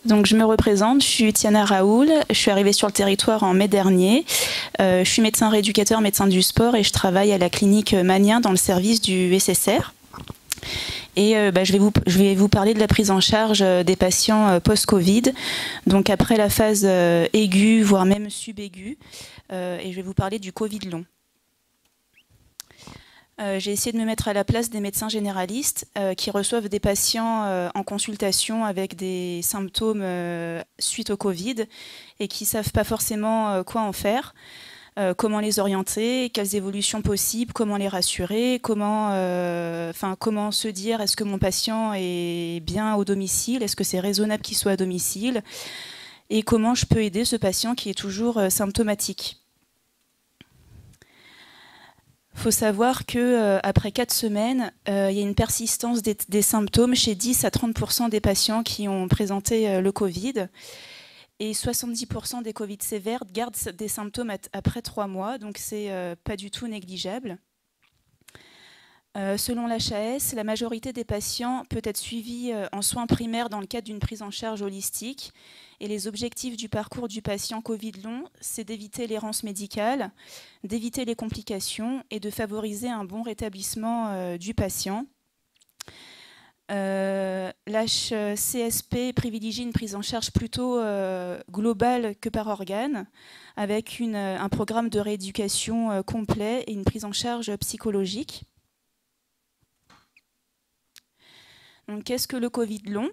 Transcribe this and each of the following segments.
Donc je me représente, je suis Tiana Raoul, je suis arrivée sur le territoire en mai dernier. Je suis médecin rééducateur, médecin du sport et je travaille à la clinique Manien dans le service du SSR. Et je vais vous parler de la prise en charge des patients post-Covid, donc après la phase aiguë, voire même sub-aiguë. Et je vais vous parler du Covid long. J'ai essayé de me mettre à la place des médecins généralistes qui reçoivent des patients en consultation avec des symptômes suite au Covid et qui ne savent pas forcément quoi en faire, comment les orienter, quelles évolutions possibles, comment les rassurer, comment se dire est-ce que mon patient est bien au domicile, est-ce que c'est raisonnable qu'il soit à domicile et comment je peux aider ce patient qui est toujours symptomatique. Il faut savoir qu'après 4 semaines, il y a une persistance des symptômes chez 10 à 30% des patients qui ont présenté le Covid. Et 70% des Covid sévères gardent des symptômes après 3 mois, donc c'est pas du tout négligeable. Selon l'HAS, la majorité des patients peut être suivie en soins primaires dans le cadre d'une prise en charge holistique. Et les objectifs du parcours du patient Covid long, c'est d'éviter l'errance médicale, d'éviter les complications et de favoriser un bon rétablissement du patient. L'HCSP privilégie une prise en charge plutôt globale que par organe, avec un programme de rééducation complet et une prise en charge psychologique. Donc, qu'est-ce que le Covid long ?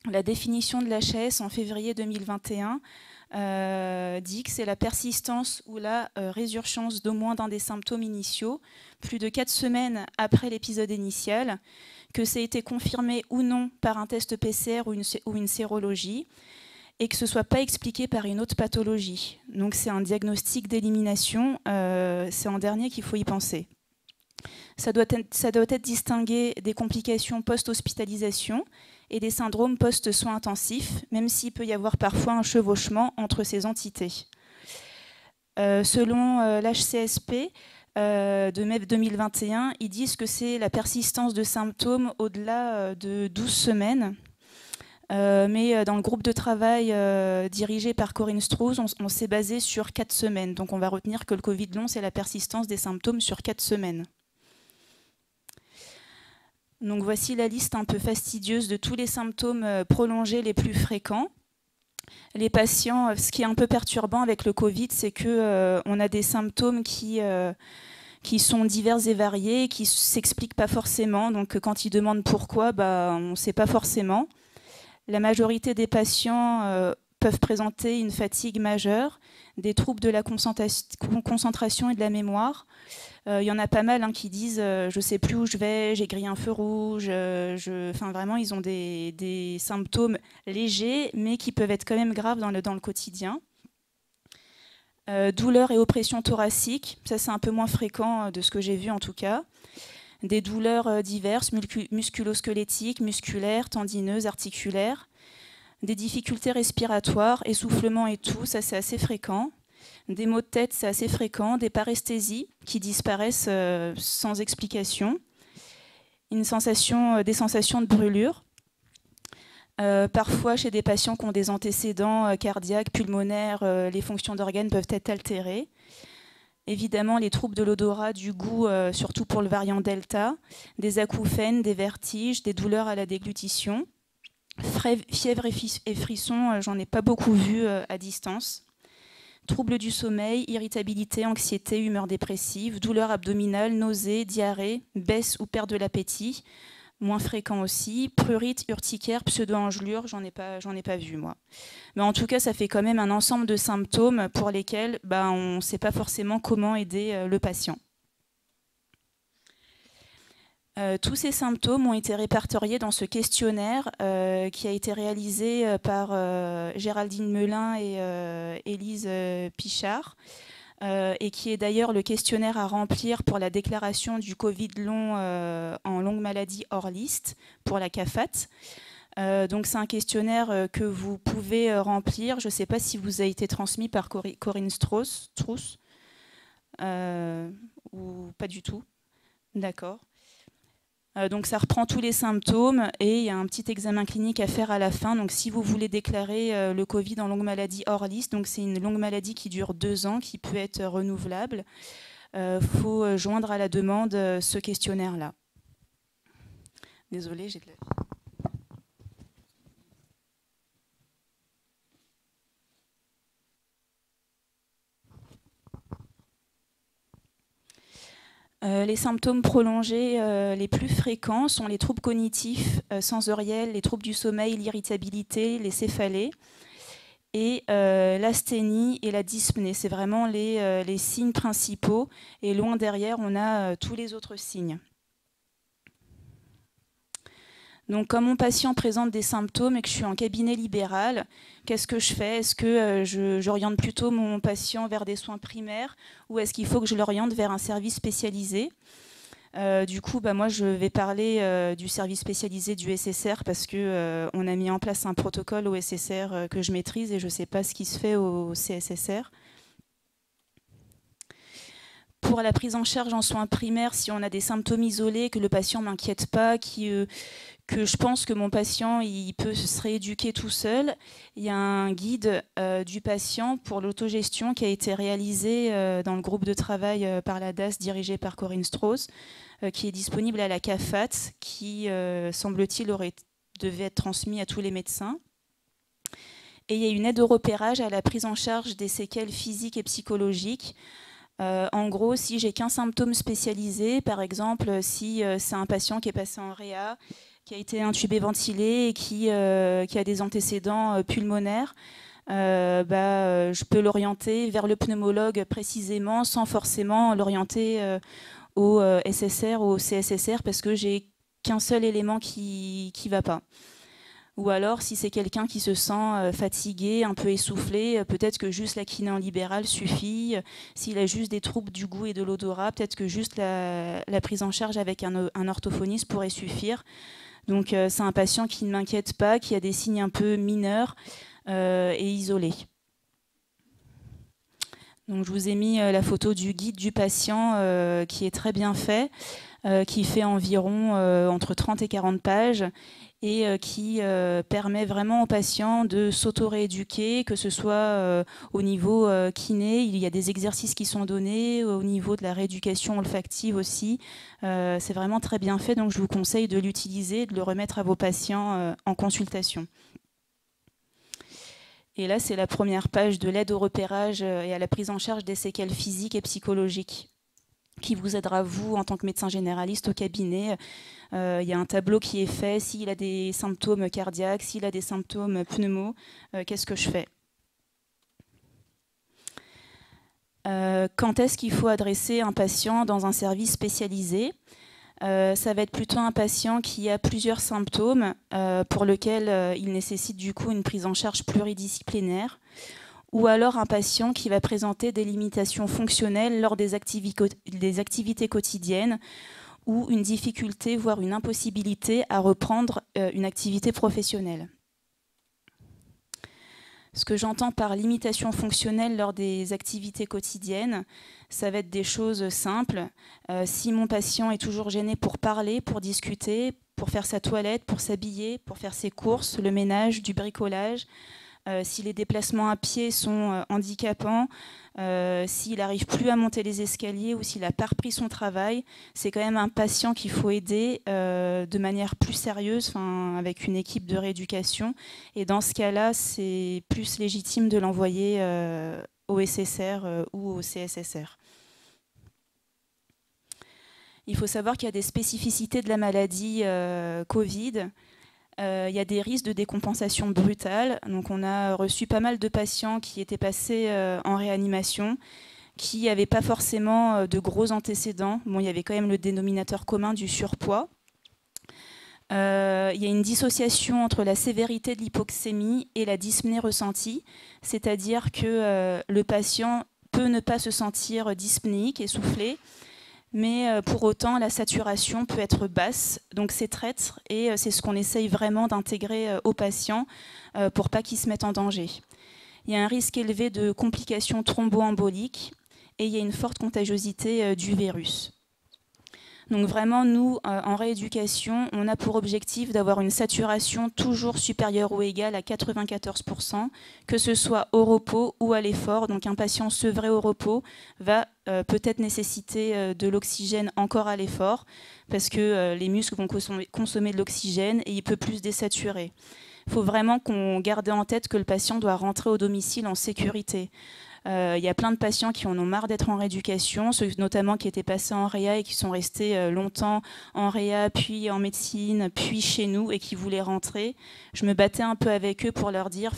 La définition de l'HAS en février 2021 dit que c'est la persistance ou la résurgence d'au moins d'un des symptômes initiaux, plus de 4 semaines après l'épisode initial, que ça a été confirmé ou non par un test PCR ou une sérologie, et que ce ne soit pas expliqué par une autre pathologie. Donc c'est un diagnostic d'élimination, c'est en dernier qu'il faut y penser. Ça doit être distingué des complications post-hospitalisation et des syndromes post-soins intensifs, même s'il peut y avoir parfois un chevauchement entre ces entités. Selon l'HCSP de mai 2021, ils disent que c'est la persistance de symptômes au-delà de 12 semaines. Mais dans le groupe de travail dirigé par Corinne Strauss, on s'est basé sur 4 semaines. Donc on va retenir que le Covid long, c'est la persistance des symptômes sur 4 semaines. Donc voici la liste un peu fastidieuse de tous les symptômes prolongés les plus fréquents. Les patients, ce qui est un peu perturbant avec le Covid, c'est qu'on a des symptômes qui sont divers et variés, qui ne s'expliquent pas forcément. Donc quand ils demandent pourquoi, on ne sait pas forcément. La majorité des patients peuvent présenter une fatigue majeure, des troubles de la concentration et de la mémoire. Il y en a pas mal qui disent je ne sais plus où je vais, j'ai grillé un feu rouge. Vraiment, ils ont des symptômes légers, mais qui peuvent être quand même graves dans le quotidien. Douleurs et oppressions thoraciques, ça c'est un peu moins fréquent de ce que j'ai vu en tout cas. Des douleurs diverses, musculo-squelettiques, musculaires, tendineuses, articulaires. Des difficultés respiratoires, essoufflement et tout, ça c'est assez fréquent. Des maux de tête, c'est assez fréquent. Des paresthésies qui disparaissent sans explication. Des sensations de brûlure. Parfois, chez des patients qui ont des antécédents cardiaques, pulmonaires, les fonctions d'organes peuvent être altérées. Évidemment, les troubles de l'odorat, du goût, surtout pour le variant Delta. Des acouphènes, des vertiges, des douleurs à la déglutition. Fièvre et frissons, j'en ai pas beaucoup vu à distance. Troubles du sommeil, irritabilité, anxiété, humeur dépressive, douleurs abdominales, nausées, diarrhée, baisse ou perte de l'appétit, moins fréquent aussi, prurite, urticaire, pseudo-engelure, j'en ai pas vu moi. Mais en tout cas, ça fait quand même un ensemble de symptômes pour lesquels on ne sait pas forcément comment aider le patient. Tous ces symptômes ont été répertoriés dans ce questionnaire qui a été réalisé par Géraldine Melin et Élise Pichard, et qui est d'ailleurs le questionnaire à remplir pour la déclaration du Covid long en longue maladie hors liste pour la CAFAT. Donc c'est un questionnaire que vous pouvez remplir. Je ne sais pas si vous a été transmis par Corinne Strauss ou pas du tout. D'accord. Donc ça reprend tous les symptômes et il y a un petit examen clinique à faire à la fin. Donc si vous voulez déclarer le Covid en longue maladie hors liste, donc c'est une longue maladie qui dure 2 ans, qui peut être renouvelable, faut joindre à la demande ce questionnaire-là. Désolée, j'ai de la... Les symptômes prolongés les plus fréquents sont les troubles cognitifs sensoriels, les troubles du sommeil, l'irritabilité, les céphalées et l'asthénie et la dyspnée. C'est vraiment les signes principaux et loin derrière, on a tous les autres signes. Donc, comme mon patient présente des symptômes et que je suis en cabinet libéral, qu'est-ce que je fais? Est-ce que j'oriente plutôt mon patient vers des soins primaires ou est-ce qu'il faut que je l'oriente vers un service spécialisé? Du coup, moi, je vais parler du service spécialisé du SSR parce qu'on a mis en place un protocole au SSR que je maîtrise et je ne sais pas ce qui se fait au CSSR. Pour la prise en charge en soins primaires, si on a des symptômes isolés, que le patient ne m'inquiète pas, que je pense que mon patient il peut se rééduquer tout seul, il y a un guide du patient pour l'autogestion qui a été réalisé dans le groupe de travail par la DAS dirigé par Corinne Strauss, qui est disponible à la CAFAT, qui, semble-t-il, devait être transmis à tous les médecins. Et il y a une aide au repérage à la prise en charge des séquelles physiques et psychologiques. En gros, si j'ai qu'un symptôme spécialisé, par exemple, si c'est un patient qui est passé en réa, qui a été intubé ventilé et qui a des antécédents pulmonaires, je peux l'orienter vers le pneumologue précisément sans forcément l'orienter au SSR ou au CSSR parce que j'ai qu'un seul élément qui ne va pas. Ou alors, si c'est quelqu'un qui se sent fatigué, un peu essoufflé, peut-être que juste la kiné en libéral suffit. S'il a juste des troubles du goût et de l'odorat, peut-être que juste la prise en charge avec un orthophoniste pourrait suffire. Donc, c'est un patient qui ne m'inquiète pas, qui a des signes un peu mineurs et isolés. Donc, je vous ai mis la photo du guide du patient qui est très bien fait, qui fait environ entre 30 et 40 pages et qui permet vraiment aux patients de s'auto-rééduquer, que ce soit au niveau kiné, il y a des exercices qui sont donnés, au niveau de la rééducation olfactive aussi. C'est vraiment très bien fait, donc je vous conseille de l'utiliser, de le remettre à vos patients en consultation. Et là, c'est la première page de l'aide au repérage et à la prise en charge des séquelles physiques et psychologiques, qui vous aidera, vous, en tant que médecin généraliste au cabinet. Il y a un tableau qui est fait. S'il a des symptômes cardiaques, s'il a des symptômes pneumo, qu'est-ce que je fais? Quand est-ce qu'il faut adresser un patient dans un service spécialisé? Ça va être plutôt un patient qui a plusieurs symptômes pour lesquels il nécessite du coup une prise en charge pluridisciplinaire. Ou alors un patient qui va présenter des limitations fonctionnelles lors des activités quotidiennes ou une difficulté, voire une impossibilité à reprendre une activité professionnelle. Ce que j'entends par limitation fonctionnelle lors des activités quotidiennes, ça va être des choses simples. Si mon patient est toujours gêné pour parler, pour discuter, pour faire sa toilette, pour s'habiller, pour faire ses courses, le ménage, du bricolage, si les déplacements à pied sont handicapants, s'il n'arrive plus à monter les escaliers ou s'il n'a pas repris son travail, c'est quand même un patient qu'il faut aider de manière plus sérieuse, avec une équipe de rééducation. Et dans ce cas-là, c'est plus légitime de l'envoyer au SSR ou au CSSR. Il faut savoir qu'il y a des spécificités de la maladie Covid. Il y a des risques de décompensation brutale. Donc on a reçu pas mal de patients qui étaient passés en réanimation, qui n'avaient pas forcément de gros antécédents. Bon, il y avait quand même le dénominateur commun du surpoids. Il y a une dissociation entre la sévérité de l'hypoxémie et la dyspnée ressentie, c'est-à-dire que le patient peut ne pas se sentir dyspnéique, essoufflé, mais pour autant, la saturation peut être basse, donc c'est traître et c'est ce qu'on essaye vraiment d'intégrer aux patients pour pas qu'ils se mettent en danger. Il y a un risque élevé de complications thromboemboliques et il y a une forte contagiosité du virus. Donc vraiment, nous, en rééducation, on a pour objectif d'avoir une saturation toujours supérieure ou égale à 94%, que ce soit au repos ou à l'effort. Donc un patient sevré au repos va peut-être nécessiter de l'oxygène encore à l'effort, parce que les muscles vont consommer de l'oxygène et il peut plus désaturer. Il faut vraiment qu'on garde en tête que le patient doit rentrer au domicile en sécurité. Il y a plein de patients qui en ont marre d'être en rééducation, ceux notamment qui étaient passés en réa et qui sont restés longtemps en réa, puis en médecine, puis chez nous et qui voulaient rentrer. Je me battais un peu avec eux pour leur dire,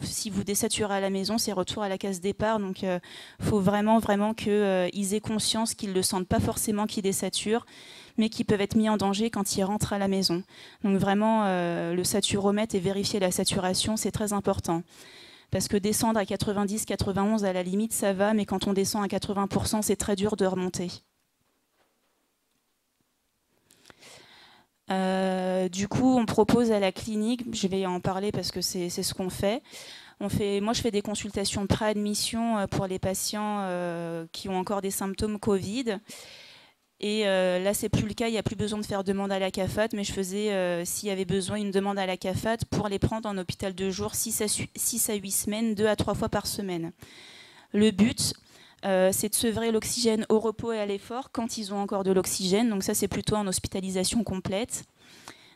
si vous désaturez à la maison, c'est retour à la case départ. Donc il faut vraiment qu'ils aient conscience qu'ils ne le sentent pas forcément qu'ils désaturent, mais qui peuvent être mis en danger quand ils rentrent à la maison. Donc vraiment, le saturomètre et vérifier la saturation, c'est très important. Parce que descendre à 90, 91, à la limite, ça va, mais quand on descend à 80%, c'est très dur de remonter. Du coup, on propose à la clinique, je vais en parler parce que c'est ce qu'on fait. Moi, je fais des consultations pré-admission pour les patients qui ont encore des symptômes Covid. Et là, c'est plus le cas, il n'y a plus besoin de faire demande à la CAFAT, mais je faisais, s'il y avait besoin, une demande à la CAFAT pour les prendre en hôpital de jour 6 à 8 semaines, 2 à 3 fois par semaine. Le but, c'est de sevrer l'oxygène au repos et à l'effort quand ils ont encore de l'oxygène, donc ça c'est plutôt en hospitalisation complète.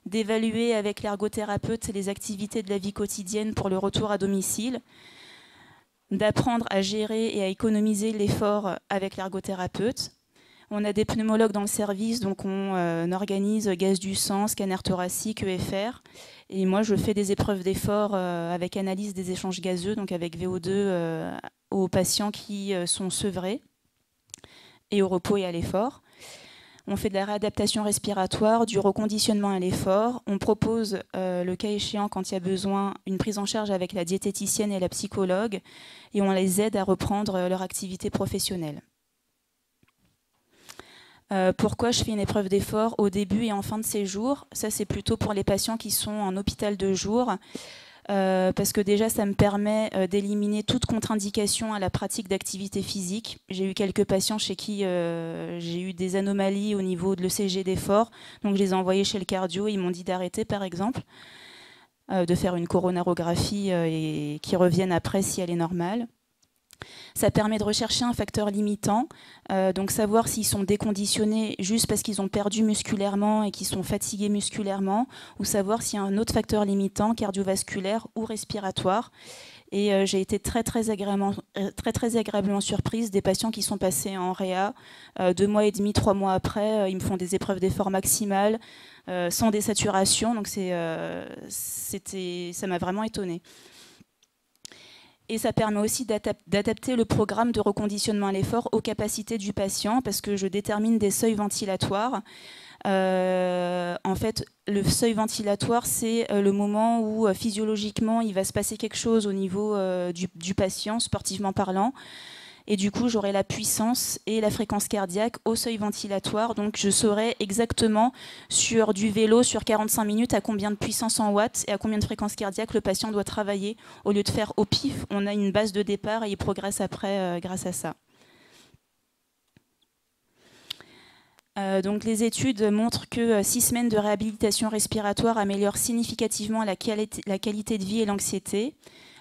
D'évaluer avec l'ergothérapeute les activités de la vie quotidienne pour le retour à domicile. D'apprendre à gérer et à économiser l'effort avec l'ergothérapeute. On a des pneumologues dans le service, donc on organise gaz du sang, scanner thoracique, EFR. Et moi, je fais des épreuves d'effort avec analyse des échanges gazeux, donc avec VO2 aux patients qui sont sevrés et au repos et à l'effort. On fait de la réadaptation respiratoire, du reconditionnement à l'effort. On propose, le cas échéant, quand il y a besoin, une prise en charge avec la diététicienne et la psychologue. Et on les aide à reprendre leur activité professionnelle. Pourquoi je fais une épreuve d'effort au début et en fin de séjour? Ça, c'est plutôt pour les patients qui sont en hôpital de jour, parce que déjà, ça me permet d'éliminer toute contre-indication à la pratique d'activité physique. J'ai eu quelques patients chez qui j'ai eu des anomalies au niveau de l'ECG d'effort, donc je les ai envoyés chez le cardio, ils m'ont dit d'arrêter, par exemple, de faire une coronarographie et qu'ils reviennent après si elle est normale. Ça permet de rechercher un facteur limitant, donc savoir s'ils sont déconditionnés juste parce qu'ils ont perdu musculairement et qu'ils sont fatigués musculairement, ou savoir s'il y a un autre facteur limitant, cardiovasculaire ou respiratoire. Et j'ai été très agréablement surprise des patients qui sont passés en réa 2 mois et demi, 3 mois après. Ils me font des épreuves d'effort maximales, sans désaturation, donc ça m'a vraiment étonnée. Et ça permet aussi d'adapter le programme de reconditionnement à l'effort aux capacités du patient, parce que je détermine des seuils ventilatoires. En fait, le seuil ventilatoire, c'est le moment où physiologiquement, il va se passer quelque chose au niveau du patient, sportivement parlant. Et du coup, j'aurai la puissance et la fréquence cardiaque au seuil ventilatoire. Donc, je saurai exactement sur du vélo, sur 45 minutes, à combien de puissance en watts et à combien de fréquence cardiaque le patient doit travailler. Au lieu de faire au pif, on a une base de départ et il progresse après grâce à ça. Donc, les études montrent que 6 semaines de réhabilitation respiratoire améliorent significativement la qualité de vie et l'anxiété.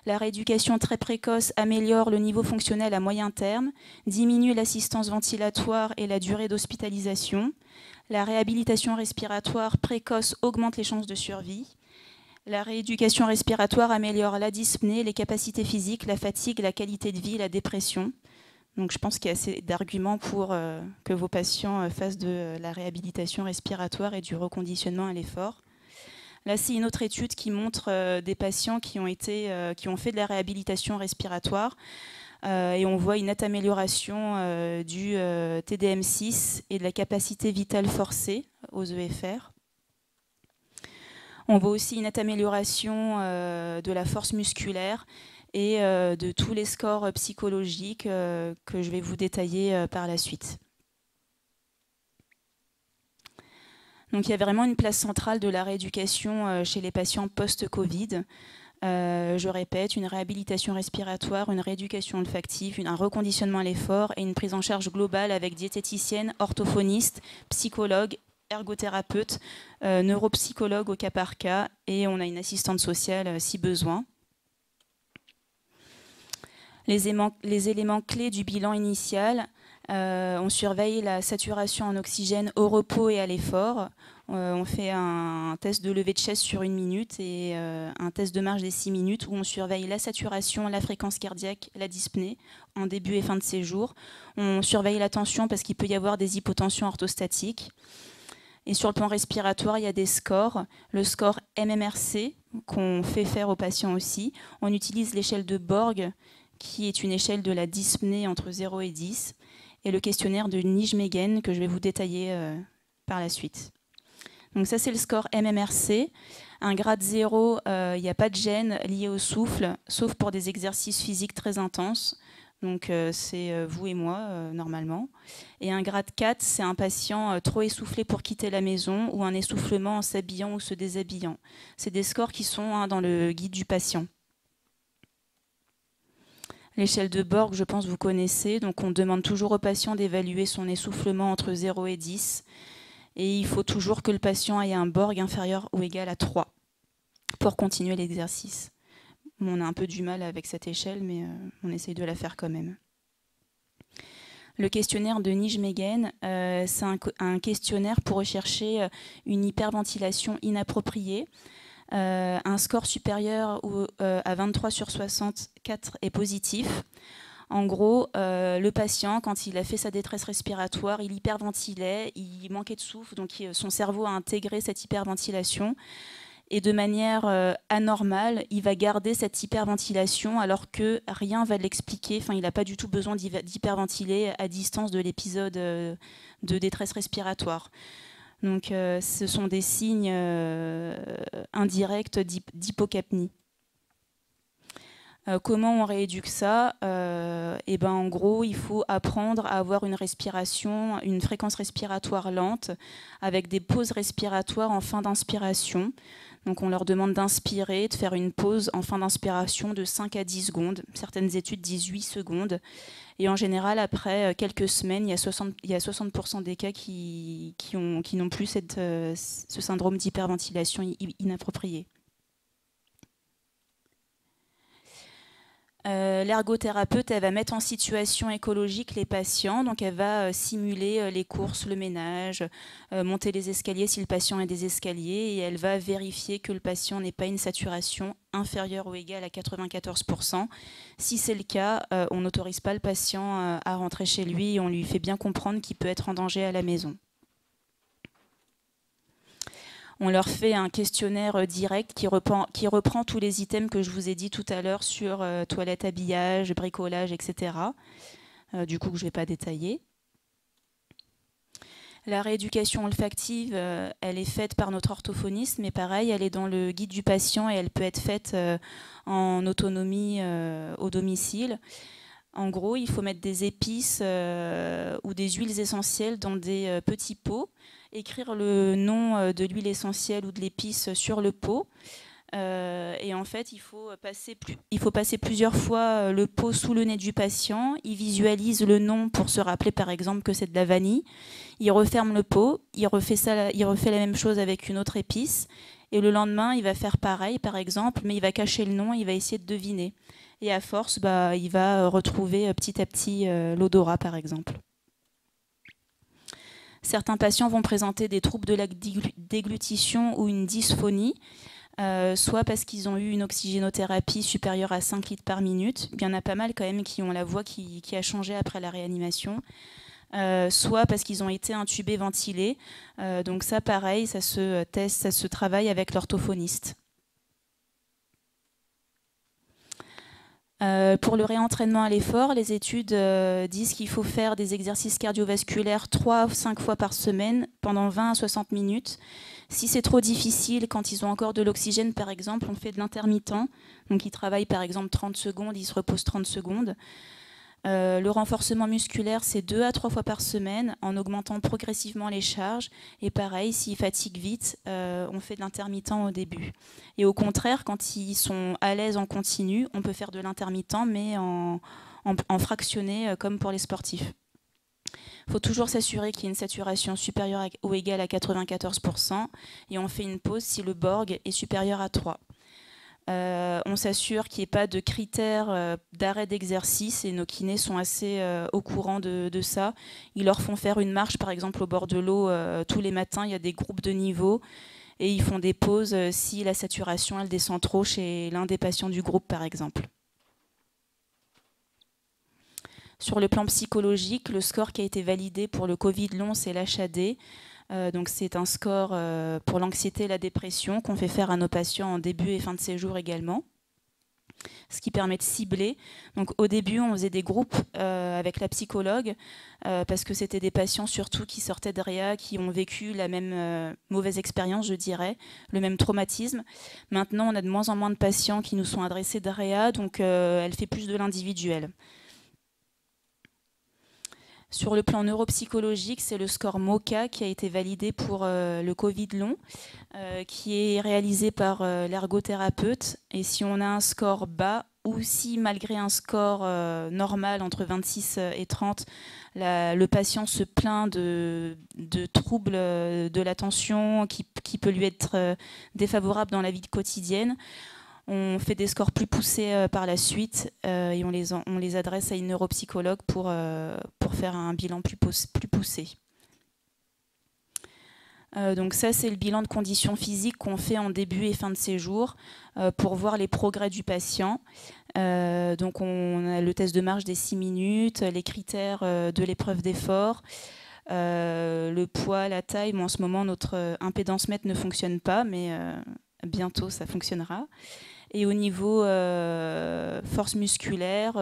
La rééducation très précoce améliore le niveau fonctionnel à moyen terme, diminue l'assistance ventilatoire et la durée d'hospitalisation. La réhabilitation respiratoire précoce augmente les chances de survie. La rééducation respiratoire améliore la dyspnée, les capacités physiques, la fatigue, la qualité de vie, la dépression. Donc je pense qu'il y a assez d'arguments pour que vos patients fassent de la réhabilitation respiratoire et du reconditionnement à l'effort. Là, c'est une autre étude qui montre des patients qui ont fait de la réhabilitation respiratoire et on voit une nette amélioration du TDM6 et de la capacité vitale forcée aux EFR. On voit aussi une nette amélioration de la force musculaire et de tous les scores psychologiques que je vais vous détailler par la suite. Donc il y a vraiment une place centrale de la rééducation chez les patients post-Covid. Je répète, une réhabilitation respiratoire, une rééducation olfactive, un reconditionnement à l'effort et une prise en charge globale avec diététicienne, orthophoniste, psychologue, ergothérapeute, neuropsychologue au cas par cas, et on a une assistante sociale si besoin. Les éléments clés du bilan initial, on surveille la saturation en oxygène au repos et à l'effort. On fait un test de levée de chaise sur 1 minute et un test de marche des 6 minutes où on surveille la saturation, la fréquence cardiaque, la dyspnée en début et fin de séjour. On surveille la tension parce qu'il peut y avoir des hypotensions orthostatiques. Et sur le plan respiratoire, il y a des scores. Le score MMRC qu'on fait faire aux patients aussi. On utilise l'échelle de Borg, qui est une échelle de la dyspnée entre 0 et 10, et le questionnaire de Nijmegen que je vais vous détailler par la suite. Donc ça, c'est le score MMRC. Un grade 0, il n'y a pas de gêne lié au souffle, sauf pour des exercices physiques très intenses. Donc c'est vous et moi, normalement. Et un grade 4, c'est un patient trop essoufflé pour quitter la maison ou un essoufflement en s'habillant ou se déshabillant. C'est des scores qui sont dans le guide du patient. L'échelle de Borg, je pense vous connaissez. Donc on demande toujours au patient d'évaluer son essoufflement entre 0 et 10. Et il faut toujours que le patient ait un Borg inférieur ou égal à 3 pour continuer l'exercice. On a un peu du mal avec cette échelle, mais on essaye de la faire quand même. Le questionnaire de Nijmegen, c'est un questionnaire pour rechercher une hyperventilation inappropriée. Un score supérieur à 23 sur 64 est positif. En gros, le patient, quand il a fait sa détresse respiratoire, il hyperventilait, il manquait de souffle, donc son cerveau a intégré cette hyperventilation. Et de manière anormale, il va garder cette hyperventilation alors que rien ne va l'expliquer. Enfin, il n'a pas du tout besoin d'hyperventiler à distance de l'épisode de détresse respiratoire. Donc, ce sont des signes indirects d'hypocapnie. Comment on rééduque ça? Et ben, en gros, il faut apprendre à avoir une respiration, une fréquence respiratoire lente, avec des pauses respiratoires en fin d'inspiration. Donc on leur demande d'inspirer, de faire une pause en fin d'inspiration de 5 à 10 secondes. Certaines études disent 8 secondes. Et en général, après quelques semaines, il y a 60% des cas qui n'ont plus ce syndrome d'hyperventilation inappropriée. L'ergothérapeute, elle va mettre en situation écologique les patients, donc elle va simuler les courses, le ménage, monter les escaliers si le patient a des escaliers, et elle va vérifier que le patient n'ait pas une saturation inférieure ou égale à 94%. Si c'est le cas, on n'autorise pas le patient à rentrer chez lui et on lui fait bien comprendre qu'il peut être en danger à la maison. On leur fait un questionnaire direct qui reprend tous les items que je vous ai dit tout à l'heure sur toilette, habillage, bricolage, etc. Du coup, que je ne vais pas détailler. La rééducation olfactive, elle est faite par notre orthophoniste, mais pareil, elle est dans le guide du patient et elle peut être faite en autonomie au domicile. En gros, il faut mettre des épices ou des huiles essentielles dans des petits pots, écrire le nom de l'huile essentielle ou de l'épice sur le pot. Et en fait, il faut passer plusieurs fois le pot sous le nez du patient. Il visualise le nom pour se rappeler, par exemple, que c'est de la vanille. Il referme le pot, il refait la même chose avec une autre épice. Et le lendemain, il va faire pareil, par exemple, mais il va cacher le nom, il va essayer de deviner. Et à force, il va retrouver petit à petit l'odorat, par exemple. Certains patients vont présenter des troubles de la déglutition ou une dysphonie, soit parce qu'ils ont eu une oxygénothérapie supérieure à 5 litres par minute. Il y en a pas mal quand même qui ont la voix qui a changé après la réanimation. Soit parce qu'ils ont été intubés, ventilés. Donc ça, pareil, ça se teste, ça se travaille avec l'orthophoniste. Pour le réentraînement à l'effort, les études disent qu'il faut faire des exercices cardiovasculaires 3 à 5 fois par semaine pendant 20 à 60 minutes. Si c'est trop difficile, quand ils ont encore de l'oxygène, par exemple, on fait de l'intermittent. Donc ils travaillent par exemple 30 secondes, ils se reposent 30 secondes. Le renforcement musculaire, c'est 2 à 3 fois par semaine en augmentant progressivement les charges. Et pareil, s'ils fatiguent vite, on fait de l'intermittent au début. Et au contraire, quand ils sont à l'aise en continu, on peut faire de l'intermittent, mais en fractionné, comme pour les sportifs. Il faut toujours s'assurer qu'il y ait une saturation supérieure ou égale à 94%. Et on fait une pause si le Borg est supérieur à 3. On s'assure qu'il n'y ait pas de critères d'arrêt d'exercice et nos kinés sont assez au courant de ça. Ils leur font faire une marche par exemple au bord de l'eau tous les matins, il y a des groupes de niveau et ils font des pauses si la saturation elle descend trop chez l'un des patients du groupe par exemple. Sur le plan psychologique, le score qui a été validé pour le Covid long, c'est l'HAD. Donc c'est un score pour l'anxiété et la dépression qu'on fait faire à nos patients en début et fin de séjour également, ce qui permet de cibler. Donc au début, on faisait des groupes avec la psychologue parce que c'était des patients surtout qui sortaient de réa, qui ont vécu la même mauvaise expérience, je dirais, le même traumatisme. Maintenant, on a de moins en moins de patients qui nous sont adressés de réa, donc elle fait plus de l'individuel. Sur le plan neuropsychologique, c'est le score MOCA qui a été validé pour le Covid long, qui est réalisé par l'ergothérapeute. Et si on a un score bas, ou si malgré un score normal entre 26 et 30, le patient se plaint de troubles de l'attention qui peut lui être défavorable dans la vie quotidienne, on fait des scores plus poussés par la suite et on les adresse à une neuropsychologue pour faire un bilan plus poussé. Donc ça, c'est le bilan de conditions physiques qu'on fait en début et fin de séjour pour voir les progrès du patient. Donc on a le test de marche des 6 minutes, les critères de l'épreuve d'effort, le poids, la taille. Bon, en ce moment, notre impédance mètre ne fonctionne pas, mais bientôt, ça fonctionnera. Et au niveau force musculaire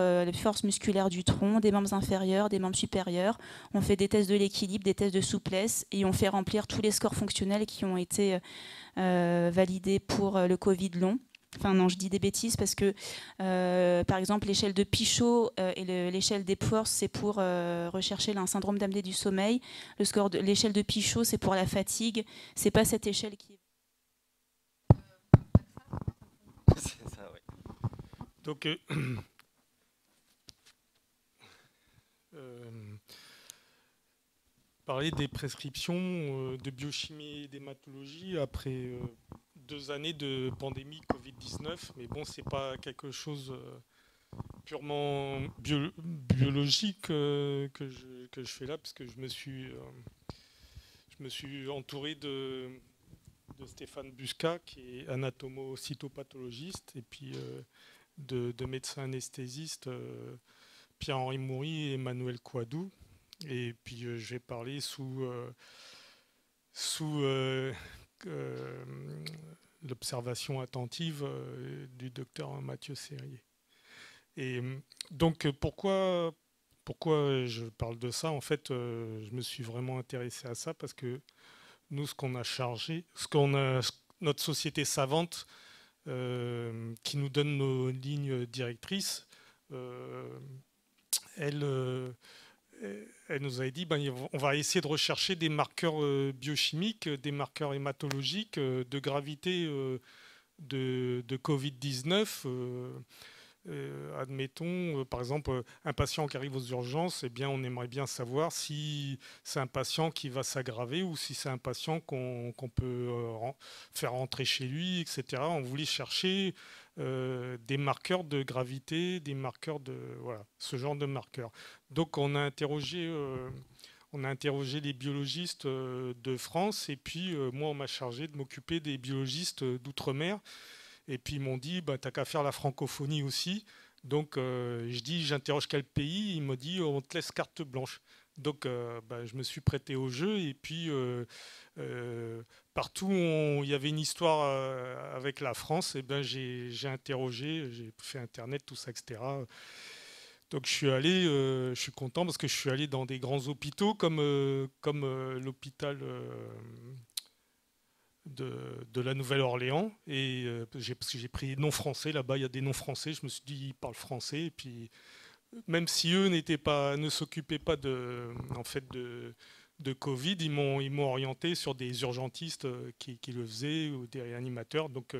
du tronc, des membres inférieurs, des membres supérieurs, on fait des tests de l'équilibre, des tests de souplesse et on fait remplir tous les scores fonctionnels qui ont été validés pour le Covid long. Enfin non, je dis des bêtises parce que par exemple l'échelle de Pichot et l'échelle d'Epworth, c'est pour rechercher un syndrome d'apnée du sommeil. L'échelle de Pichot, c'est pour la fatigue. C'est pas cette échelle qui est... C'est ça, oui. Donc, parler des prescriptions de biochimie et d'hématologie après 2 années de pandémie Covid-19, mais bon, c'est pas quelque chose purement biologique que je fais là, parce que je me suis entouré de Stéphane Busca, qui est anatomo-cytopathologiste, et puis de médecins anesthésistes, Pierre-Henri Moury et Emmanuel Coadou. Et puis je vais parler sous l'observation attentive du docteur Mathieu Serrier. Et donc pourquoi je parle de ça? En fait, je me suis vraiment intéressé à ça parce que nous, notre société savante qui nous donne nos lignes directrices, elle nous avait dit on va essayer de rechercher des marqueurs biochimiques, des marqueurs hématologiques de gravité de Covid-19. Admettons, par exemple, un patient qui arrive aux urgences, eh bien, on aimerait bien savoir si c'est un patient qui va s'aggraver ou si c'est un patient qu'on peut faire rentrer chez lui, etc. On voulait chercher des marqueurs de gravité, des marqueurs de... Voilà, ce genre de marqueurs. Donc, on a interrogé les biologistes de France et puis moi, on m'a chargé de m'occuper des biologistes d'outre-mer. Et puis ils m'ont dit, t'as qu'à faire la francophonie aussi. Donc je dis, j'interroge quel pays? Il m'a dit, on te laisse carte blanche. Donc je me suis prêté au jeu. Et puis partout où il y avait une histoire avec la France, j'ai interrogé, j'ai fait Internet, tout ça, etc. Donc je suis allé, je suis content parce que je suis allé dans des grands hôpitaux comme l'hôpital... de la Nouvelle-Orléans parce que j'ai pris noms français là-bas, il y a des noms français, je me suis dit ils parlent français et puis même si eux ne s'occupaient pas en fait de Covid, ils m'ont orienté sur des urgentistes qui le faisaient ou des réanimateurs. Donc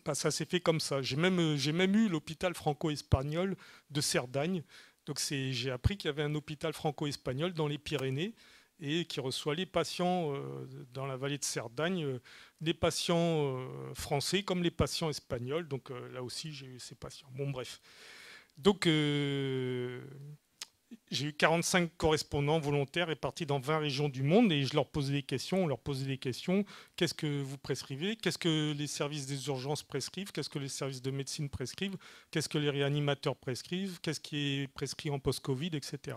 bah, ça s'est fait comme ça. J'ai même eu l'hôpital franco-espagnol de Cerdagne. Donc j'ai appris qu'il y avait un hôpital franco-espagnol dans les Pyrénées et qui reçoit les patients dans la vallée de Cerdagne, les patients français comme les patients espagnols. Donc là aussi, j'ai eu ces patients. Bon, bref. Donc j'ai eu 45 correspondants volontaires répartis dans 20 régions du monde et je leur posais des questions. On leur posait des questions. Qu'est-ce que vous prescrivez? Qu'est-ce que les services des urgences prescrivent? Qu'est-ce que les services de médecine prescrivent? Qu'est-ce que les réanimateurs prescrivent? Qu'est-ce qui est prescrit en post-Covid, etc.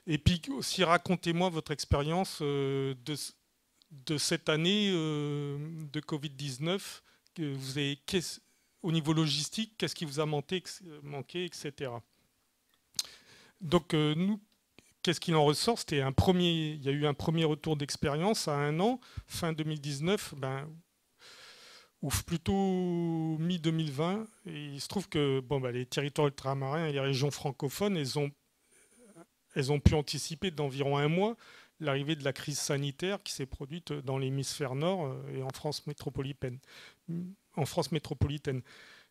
Et puis aussi, racontez-moi votre expérience de cette année de Covid-19. Vous avez, au niveau logistique, qu'est-ce qui vous a manqué, etc. Donc nous, qu'est-ce qu'il en ressort? Il y a eu un premier retour d'expérience à 1 an, fin 2019, ou plutôt mi-2020. Et il se trouve que les territoires ultramarins et les régions francophones, elles ont pu anticiper d'environ 1 mois l'arrivée de la crise sanitaire qui s'est produite dans l'hémisphère nord et en France métropolitaine.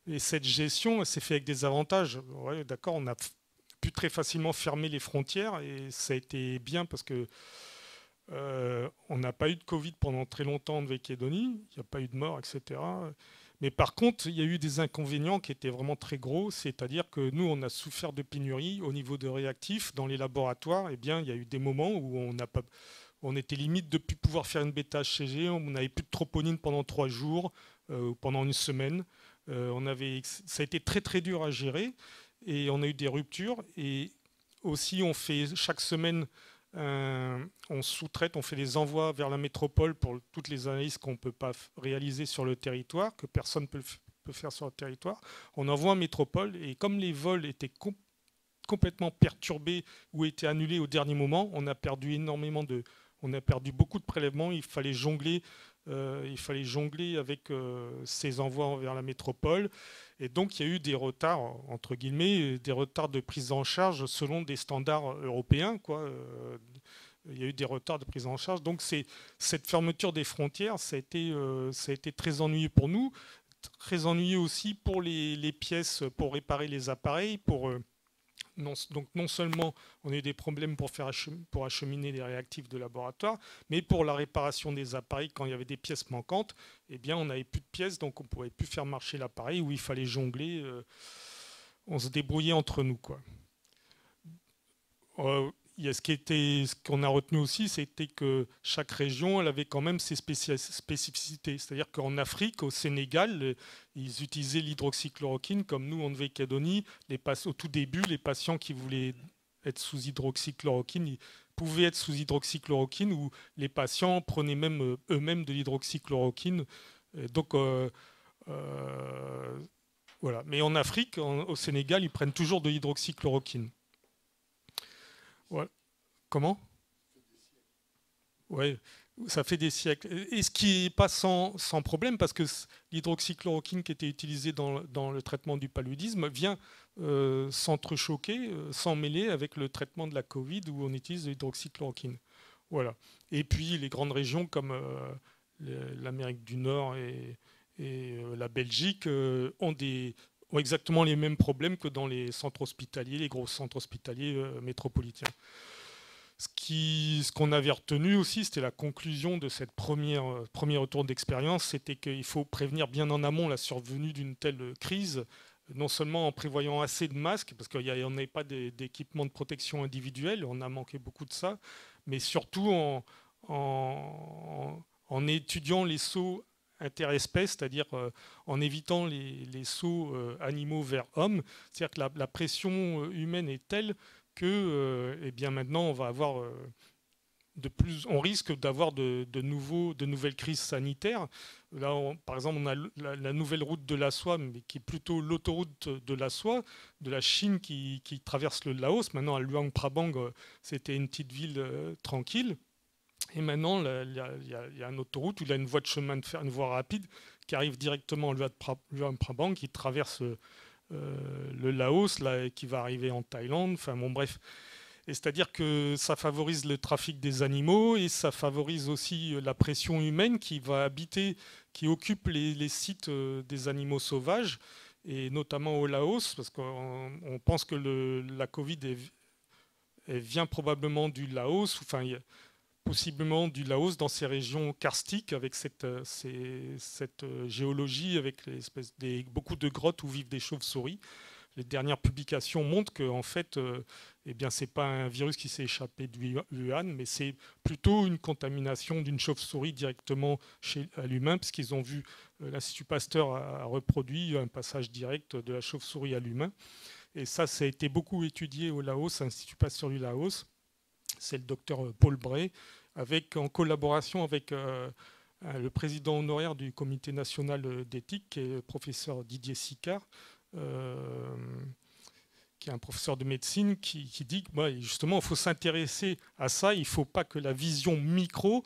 Et cette gestion, elle s'est faite avec des avantages. Ouais, d'accord, on a pu très facilement fermer les frontières et ça a été bien parce que on n'a pas eu de Covid pendant très longtemps en Nouvelle-Calédonie, il n'y a pas eu de mort, etc. Mais par contre, il y a eu des inconvénients qui étaient vraiment très gros, c'est-à-dire que nous, on a souffert de pénurie au niveau de réactifs dans les laboratoires. Eh bien, il y a eu des moments où on était limite de ne plus pouvoir faire une bêta-HCG, on n'avait plus de troponine pendant 3 jours, pendant 1 semaine. Ça a été très très dur à gérer et on a eu des ruptures. Et aussi, on fait chaque semaine, on sous-traite, on fait des envois vers la métropole pour toutes les analyses qu'on ne peut pas réaliser sur le territoire, que personne ne peut faire sur le territoire. On envoie en métropole et comme les vols étaient complètement perturbés ou étaient annulés au dernier moment, on a perdu beaucoup de prélèvements. Il fallait jongler avec ces envois vers la métropole. Et donc, il y a eu des retards, entre guillemets, des retards de prise en charge selon des standards européens, quoi. Il y a eu des retards de prise en charge. Donc, cette fermeture des frontières, ça a été très ennuyeux pour nous, très ennuyeux aussi pour les pièces, pour réparer les appareils, donc non seulement on a eu des problèmes pour acheminer les réactifs de laboratoire, mais pour la réparation des appareils, quand il y avait des pièces manquantes, eh bien on n'avait plus de pièces, donc on ne pouvait plus faire marcher l'appareil, où il fallait jongler, on se débrouillait entre nous, quoi. Ce qu'on a retenu aussi, c'était que chaque région, elle avait quand même ses spécificités. C'est-à-dire qu'en Afrique, au Sénégal, ils utilisaient l'hydroxychloroquine, comme nous en Nouvelle-Calédonie. Au tout début, les patients qui voulaient être sous hydroxychloroquine, ils pouvaient être sous hydroxychloroquine, ou les patients prenaient même eux-mêmes de l'hydroxychloroquine. Donc, voilà. Mais en Afrique, au Sénégal, ils prennent toujours de l'hydroxychloroquine. Ouais. Comment? Ouais, ça fait des siècles. Et ce qui n'est pas sans problème, parce que l'hydroxychloroquine qui était utilisée dans le traitement du paludisme vient s'entrechoquer, s'emmêler avec le traitement de la Covid où on utilise l'hydroxychloroquine. Voilà. Et puis les grandes régions comme l'Amérique du Nord et la Belgique ont exactement les mêmes problèmes que dans les centres hospitaliers, les gros centres hospitaliers métropolitains. Ce qu'on avait retenu aussi, c'était la conclusion de cette premier retour d'expérience, c'était qu'il faut prévenir bien en amont la survenue d'une telle crise, non seulement en prévoyant assez de masques, parce qu'on n'avait pas d'équipement de protection individuel, on a manqué beaucoup de ça, mais surtout en étudiant les sauts interespèces, c'est-à-dire en évitant les sauts animaux vers hommes. C'est-à-dire que la pression humaine est telle que eh bien maintenant on va avoir on risque d'avoir de nouvelles crises sanitaires. Là, par exemple, on a la nouvelle route de la soie, mais qui est plutôt l'autoroute de la soie, de la Chine qui traverse le Laos. Maintenant, à Luang Prabang, c'était une petite ville tranquille. Et maintenant, il y a une autoroute où il y a une voie de chemin de fer, une voie rapide, qui arrive directement à Luang Prabang, qui traverse le Laos, là, qui va arriver en Thaïlande. Enfin bon, bref. Et c'est-à-dire que ça favorise le trafic des animaux et ça favorise aussi la pression humaine qui va habiter, qui occupe les sites des animaux sauvages, et notamment au Laos, parce qu'on pense que la Covid elle vient probablement du Laos, enfin possiblement du Laos dans ces régions karstiques avec cette géologie, avec beaucoup de grottes où vivent des chauves-souris. Les dernières publications montrent que en fait, eh bien, c'est pas un virus qui s'est échappé de Wuhan, mais c'est plutôt une contamination d'une chauve-souris directement à l'humain, puisqu'ils ont vu, l'Institut Pasteur a reproduit un passage direct de la chauve-souris à l'humain. Et ça a été beaucoup étudié au Laos, l'Institut Pasteur du Laos. C'est le docteur Paul Bray, en collaboration avec le président honoraire du Comité national d'éthique, qui est le professeur Didier Sicard, qui est un professeur de médecine, qui dit que justement, il faut s'intéresser à ça. Il ne faut pas que la vision micro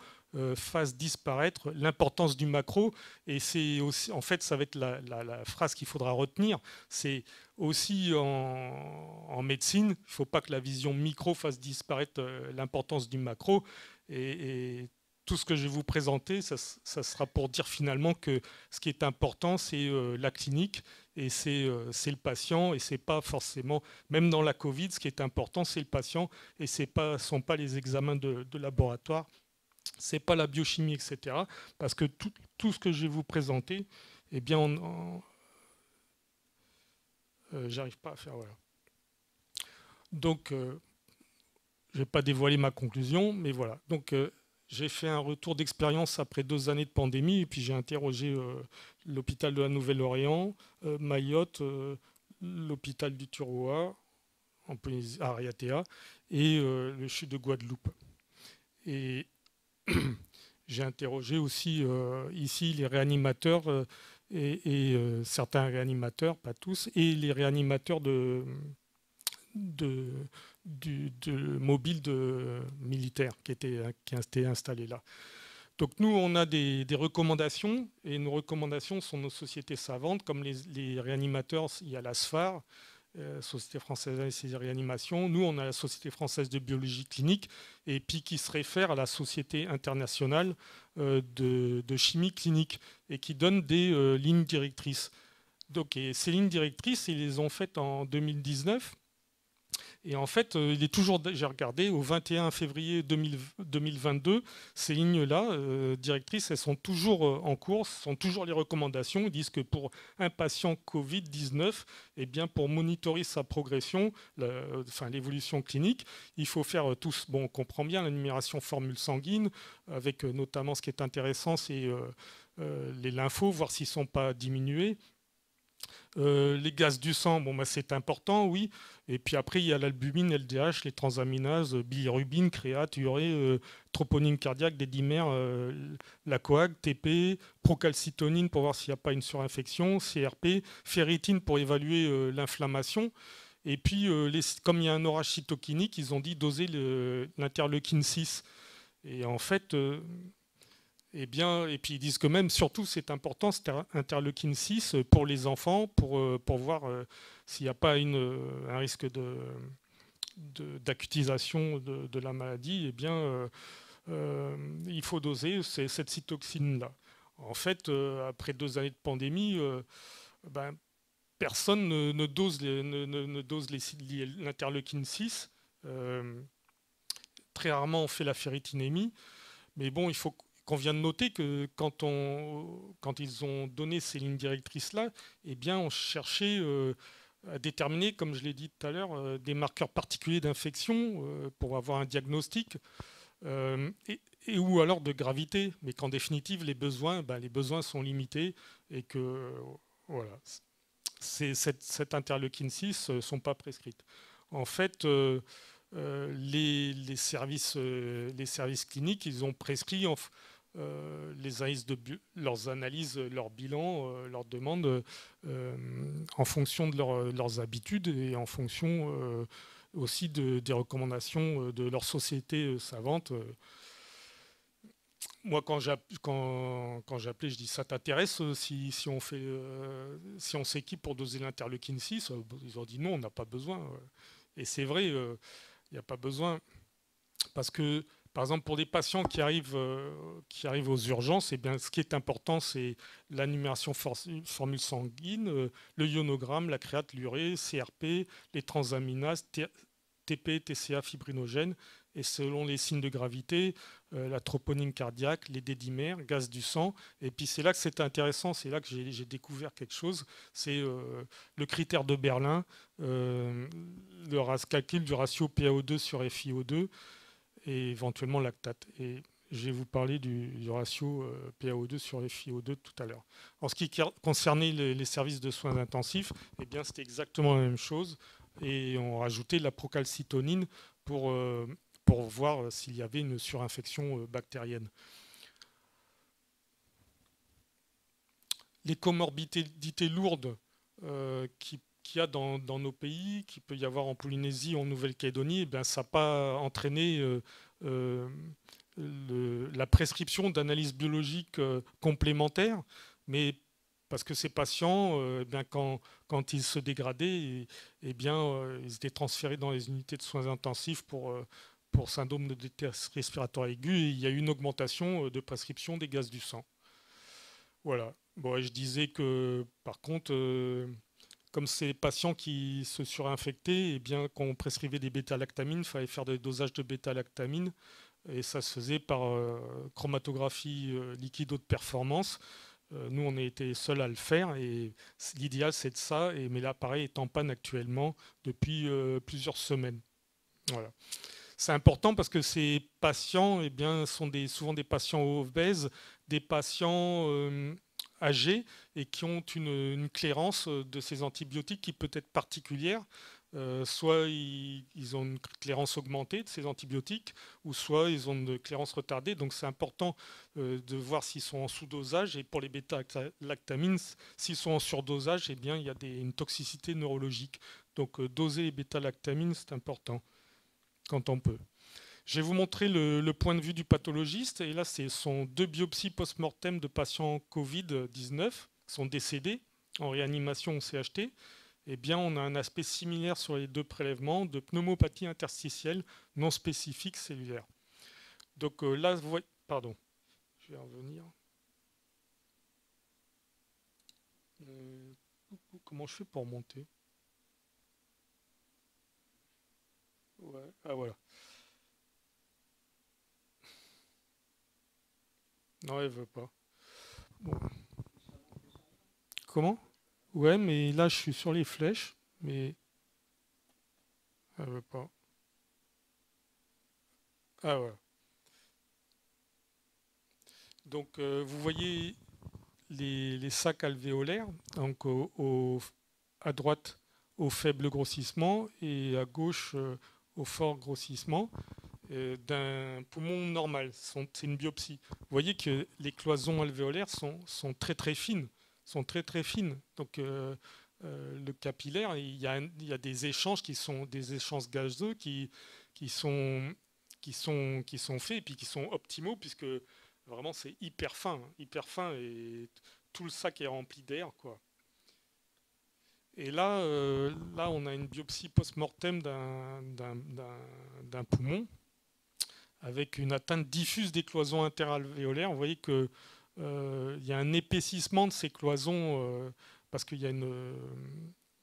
fasse disparaître l'importance du macro. Et c'est aussi, en fait, ça va être la phrase qu'il faudra retenir. C'est aussi en médecine, il ne faut pas que la vision micro fasse disparaître l'importance du macro. Et tout ce que je vais vous présenter, ça sera pour dire finalement que ce qui est important, c'est la clinique et c'est le patient, et c'est pas forcément, même dans la Covid, ce qui est important, c'est le patient, et ce ne sont pas les examens de laboratoire, c'est pas la biochimie, etc. Parce que tout ce que je vais vous présenter, eh bien, j'arrive pas à faire, voilà. Donc, je ne vais pas dévoiler ma conclusion, mais voilà. Donc, j'ai fait un retour d'expérience après 2 années de pandémie, et puis j'ai interrogé l'hôpital de la Nouvelle-Orléans, Mayotte, l'hôpital du Turoa, à Ariatea, et le CHU de Guadeloupe. Et j'ai interrogé aussi ici les réanimateurs et certains réanimateurs, pas tous, et les réanimateurs mobiles militaires qui étaient installés là. Donc nous, on a des recommandations, et nos recommandations sont nos sociétés savantes, comme les réanimateurs, il y a la SFAR, Société française d'anesthésie et réanimation. Nous, on a la Société française de biologie clinique, et puis qui se réfère à la Société internationale de chimie clinique, et qui donne des lignes directrices. Donc, et ces lignes directrices, ils les ont faites en 2019. Et en fait, j'ai regardé, au 21 février 2022, ces lignes-là, directrices, elles sont toujours en cours, ce sont toujours les recommandations. Ils disent que pour un patient Covid-19, eh bien, pour monitorer sa progression, l'évolution clinique, il faut faire tous, bon, on comprend bien la numération formule sanguine, avec notamment ce qui est intéressant, c'est les lymphos, voir s'ils ne sont pas diminués. Les gaz du sang, bon, c'est important, oui. Et puis après, il y a l'albumine, LDH, les transaminases, bilirubine, créate, urée, troponine cardiaque, des dimères, la coag, TP, procalcitonine pour voir s'il n'y a pas une surinfection, CRP, ferritine pour évaluer l'inflammation. Et puis, comme il y a un orage cytokinique, ils ont dit doser l'interleukine 6. Et en fait... et puis ils disent que même, surtout, c'est important, cette interleukine 6 pour les enfants, pour voir s'il n'y a pas un risque d'acutisation de la maladie. Eh bien, il faut doser cette cytoxine-là. En fait, après 2 années de pandémie, personne ne dose l'interleukine 6. Très rarement, on fait la ferritinémie. Mais bon, il faut qu'on vient de noter que quand ils ont donné ces lignes directrices-là, eh bien, on cherchait à déterminer, comme je l'ai dit tout à l'heure, des marqueurs particuliers d'infection pour avoir un diagnostic, ou alors de gravité, mais qu'en définitive, les besoins sont limités, et que voilà, cette interleukine 6 ne sont pas prescrites. En fait, les services cliniques, ils ont prescrit leurs analyses, leurs bilans, leurs demandes en fonction de leurs habitudes, et en fonction aussi des recommandations de leur société savante. moi, quand j'appelais, je dis ça t'intéresse si on fait, si on s'équipe pour doser l'interleukine 6, ils ont dit non, on n'a pas besoin. Et c'est vrai, il n'y a pas besoin. Parce que, par exemple, pour des patients qui arrivent aux urgences, eh bien, ce qui est important, c'est l'énumération formule sanguine, le ionogramme, la créate, l'urée, CRP, les transaminases, TP, TCA, fibrinogène, et selon les signes de gravité, la troponine cardiaque, les dédimères, gaz du sang. Et puis c'est là que c'est intéressant, c'est là que j'ai découvert quelque chose, c'est le critère de Berlin, le calcul du ratio PaO2 sur FiO2 et éventuellement lactate. Et je vais vous parler du ratio PaO2 sur FiO2 tout à l'heure. En ce qui concernait les services de soins intensifs, eh bien c'était exactement la même chose. Et on rajoutait de la procalcitonine pour voir s'il y avait une surinfection bactérienne. Les comorbidités lourdes qu'il y a dans nos pays, qu'il peut y avoir en Polynésie, en Nouvelle-Calédonie, eh bien, ça n'a pas entraîné la prescription d'analyses biologiques complémentaires, mais parce que ces patients, eh bien, quand ils se dégradaient, eh bien, ils étaient transférés dans les unités de soins intensifs pour syndrome de détresse respiratoire aiguë, et il y a eu une augmentation de prescription des gaz du sang. Voilà. Bon, je disais que, par contre, comme ces patients qui se surinfectaient, eh bien, quand on prescrivait des bêta-lactamines, il fallait faire des dosages de bêta-lactamine, et ça se faisait par chromatographie liquide haute performance. Nous, on a été seuls à le faire, et l'idéal, c'est de ça, mais l'appareil est en panne actuellement depuis plusieurs semaines. Voilà. C'est important parce que ces patients, eh bien, sont souvent des patients obèses, des patients âgés et qui ont une clairance de ces antibiotiques qui peut être particulière. Soit ils ont une clairance augmentée de ces antibiotiques, ou soit ils ont une clairance retardée. Donc c'est important de voir s'ils sont en sous-dosage. Et pour les bêta-lactamines, s'ils sont en surdosage, eh bien, il y a une toxicité neurologique. Donc doser les bêta-lactamines, c'est important quand on peut. Je vais vous montrer le point de vue du pathologiste. Et là, ce sont 2 biopsies post-mortem de patients Covid-19 qui sont décédés en réanimation au CHT. Eh bien, on a un aspect similaire sur les 2 prélèvements de pneumopathie interstitielle non spécifique cellulaire. Donc là, vous voyez... Pardon, je vais revenir. Comment je fais pour monter? Ouais. Ah, voilà. Non, elle veut pas. Bon. Comment? Ouais, mais là, je suis sur les flèches, mais elle veut pas. Ah, voilà. Donc, vous voyez les sacs alvéolaires, donc à droite au faible grossissement et à gauche au fort grossissement d'un poumon normal. C'est une biopsie. Vous voyez que les cloisons alvéolaires sont très très fines. Donc le capillaire, il y a des échanges qui sont des échanges gazeux qui sont faits et puis qui sont optimaux puisque vraiment c'est hyper fin et tout le sac est rempli d'air, quoi. Et là, on a une biopsie post-mortem d'un poumon avec une atteinte diffuse des cloisons interalvéolaires. Vous voyez qu'il y a un épaississement de ces cloisons parce qu'il y a une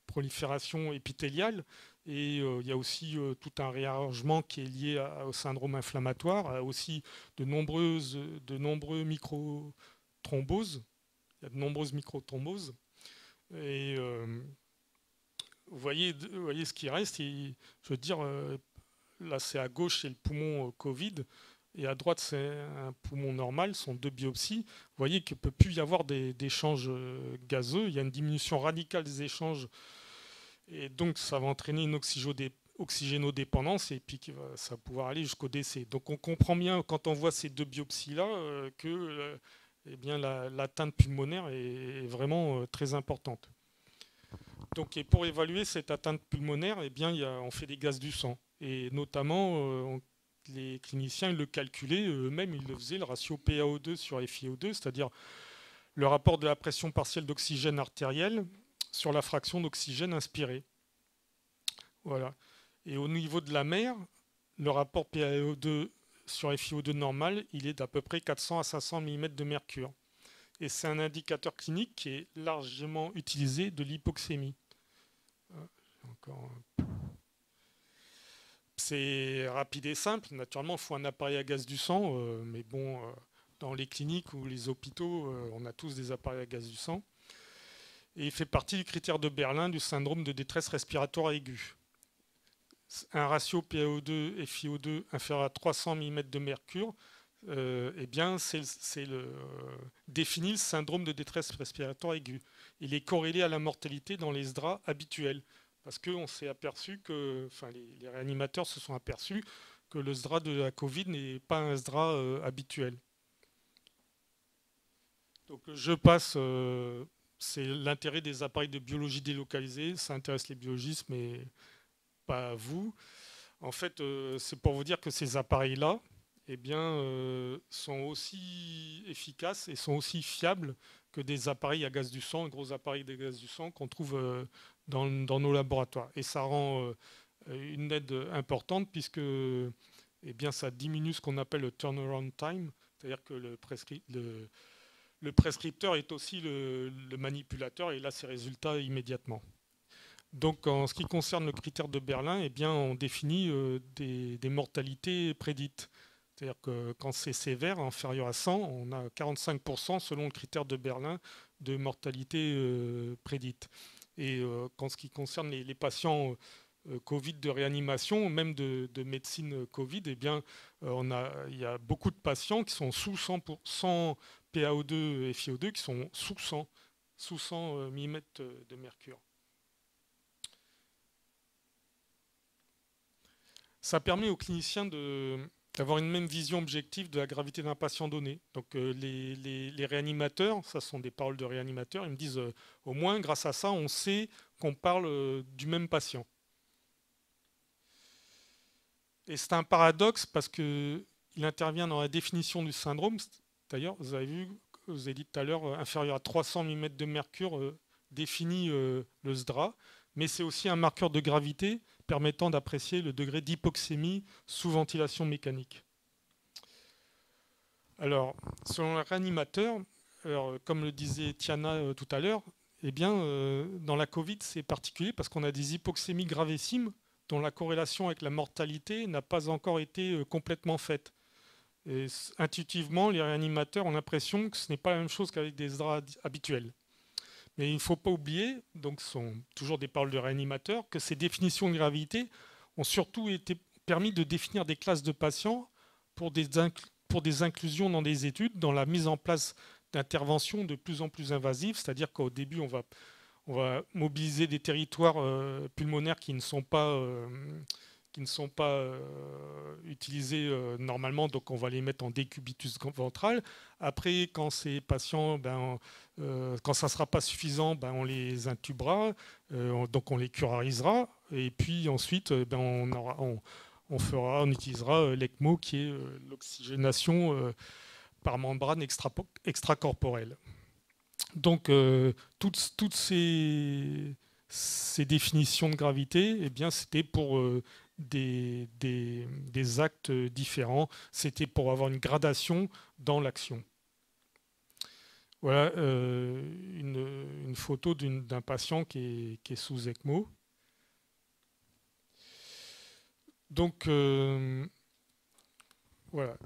prolifération épithéliale et il y a aussi tout un réarrangement qui est lié au syndrome inflammatoire, aussi de nombreux microthromboses. Il y a de nombreuses microthromboses. Et vous voyez ce qui reste. Je veux dire, là, c'est à gauche, c'est le poumon Covid. Et à droite, c'est un poumon normal. Ce sont 2 biopsies. Vous voyez qu'il ne peut plus y avoir d'échanges gazeux. Il y a une diminution radicale des échanges. Et donc, ça va entraîner une oxygénodépendance. Et puis, ça va pouvoir aller jusqu'au décès. Donc, on comprend bien, quand on voit ces 2 biopsies-là, que eh bien, l'atteinte pulmonaire est vraiment très importante. Donc, et pour évaluer cette atteinte pulmonaire, eh bien, on fait des gaz du sang. Et notamment, les cliniciens ils le calculaient eux-mêmes, ils le faisaient, le ratio PaO2 sur FiO2, c'est-à-dire le rapport de la pression partielle d'oxygène artérielle sur la fraction d'oxygène inspiré. Voilà. Et au niveau de la mer, le rapport PaO2 sur FiO2 normal, il est d'à peu près 400 à 500 mm de mercure. Et c'est un indicateur clinique qui est largement utilisé de l'hypoxémie. C'est rapide et simple. Naturellement, il faut un appareil à gaz du sang. Mais bon, dans les cliniques ou les hôpitaux, on a tous des appareils à gaz du sang. Et il fait partie du critère de Berlin du syndrome de détresse respiratoire aiguë. Un ratio PaO2 et FiO2 inférieur à 300 mm de mercure, eh bien, définit le syndrome de détresse respiratoire aiguë. Il est corrélé à la mortalité dans les SDRA habituels. Parce qu'on s'est aperçu que, enfin, les réanimateurs se sont aperçus que le SDRA de la Covid n'est pas un SDRA habituel. Donc, je passe. C'est l'intérêt des appareils de biologie délocalisée. Ça intéresse les biologistes, mais pas vous. En fait, c'est pour vous dire que ces appareils-là, eh bien, sont aussi efficaces et sont aussi fiables que des appareils à gaz du sang, gros appareils de gaz du sang qu'on trouve dans nos laboratoires. Et ça rend une aide importante puisque eh bien, ça diminue ce qu'on appelle le turnaround time, c'est-à-dire que le prescripteur est aussi le manipulateur et il a ses résultats immédiatement. Donc en ce qui concerne le critère de Berlin, eh bien, on définit des mortalités prédites. C'est-à-dire que quand c'est sévère, inférieur à 100, on a 45% selon le critère de Berlin de mortalité prédite. Et en ce qui concerne les patients Covid de réanimation, même de médecine Covid, eh bien, il y a beaucoup de patients qui sont sous 100% PaO2 et FiO2 qui sont sous 100 mm de mercure. Ça permet aux cliniciens d'avoir une même vision objective de la gravité d'un patient donné. Donc les réanimateurs, ça sont des paroles de réanimateurs, ils me disent au moins grâce à ça, on sait qu'on parle du même patient. Et c'est un paradoxe parce qu'il intervient dans la définition du syndrome. D'ailleurs, vous avez vu, vous avez dit tout à l'heure, inférieur à 300 mm de mercure définit le SDRA, mais c'est aussi un marqueur de gravité permettant d'apprécier le degré d'hypoxémie sous ventilation mécanique. Alors, selon le réanimateur, comme le disait Tiana tout à l'heure, eh bien, dans la Covid, c'est particulier parce qu'on a des hypoxémies gravissimes dont la corrélation avec la mortalité n'a pas encore été complètement faite. Et intuitivement, les réanimateurs ont l'impression que ce n'est pas la même chose qu'avec des SDRA habituels. Mais il ne faut pas oublier, donc ce sont toujours des paroles de réanimateurs, que ces définitions de gravité ont surtout été permis de définir des classes de patients pour des inclusions dans des études, dans la mise en place d'interventions de plus en plus invasives, c'est-à-dire qu'au début, on va mobiliser des territoires pulmonaires qui ne sont pas utilisés normalement, donc on va les mettre en décubitus ventral. Après, quand ces patients, quand ça ne sera pas suffisant, on les intubera, donc on les curarisera, et puis ensuite, on utilisera l'ECMO, qui est l'oxygénation par membrane extracorporelle. Donc, toutes ces définitions de gravité, eh bien, c'était pour des actes différents. C'était pour avoir une gradation dans l'action. Voilà une photo d'un patient qui est sous ECMO. Donc, voilà.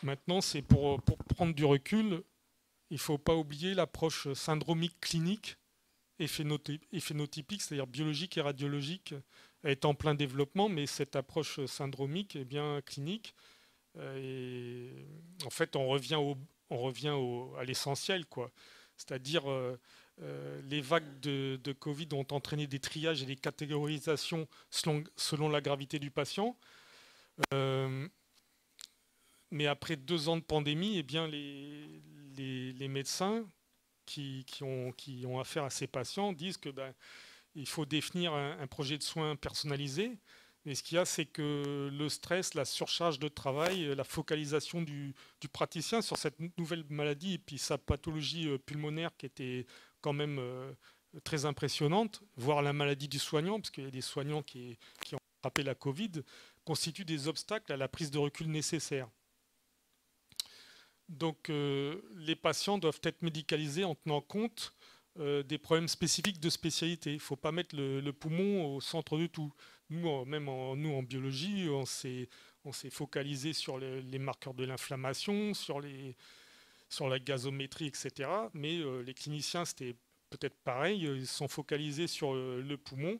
Maintenant, c'est pour prendre du recul, il ne faut pas oublier l'approche syndromique clinique et phénotypique, c'est-à-dire biologique et radiologique, est en plein développement, mais cette approche syndromique est bien clinique. Et en fait, on revient à l'essentiel, quoi. C'est-à-dire les vagues de Covid ont entraîné des triages et des catégorisations selon la gravité du patient. Mais après 2 ans de pandémie, eh bien, les médecins qui ont affaire à ces patients disent que il faut définir un projet de soins personnalisé. Mais ce qu'il y a, c'est que le stress, la surcharge de travail, la focalisation du praticien sur cette nouvelle maladie et puis sa pathologie pulmonaire qui était quand même très impressionnante, voire la maladie du soignant, parce qu'il y a des soignants qui ont attrapé la Covid, constituent des obstacles à la prise de recul nécessaire. Donc les patients doivent être médicalisés en tenant compte des problèmes spécifiques de spécialité. Il ne faut pas mettre le poumon au centre de tout. Nous, nous en biologie, on s'est focalisé sur les marqueurs de l'inflammation, sur la gazométrie, etc. Mais les cliniciens, c'était peut-être pareil, ils sont focalisés sur le poumon.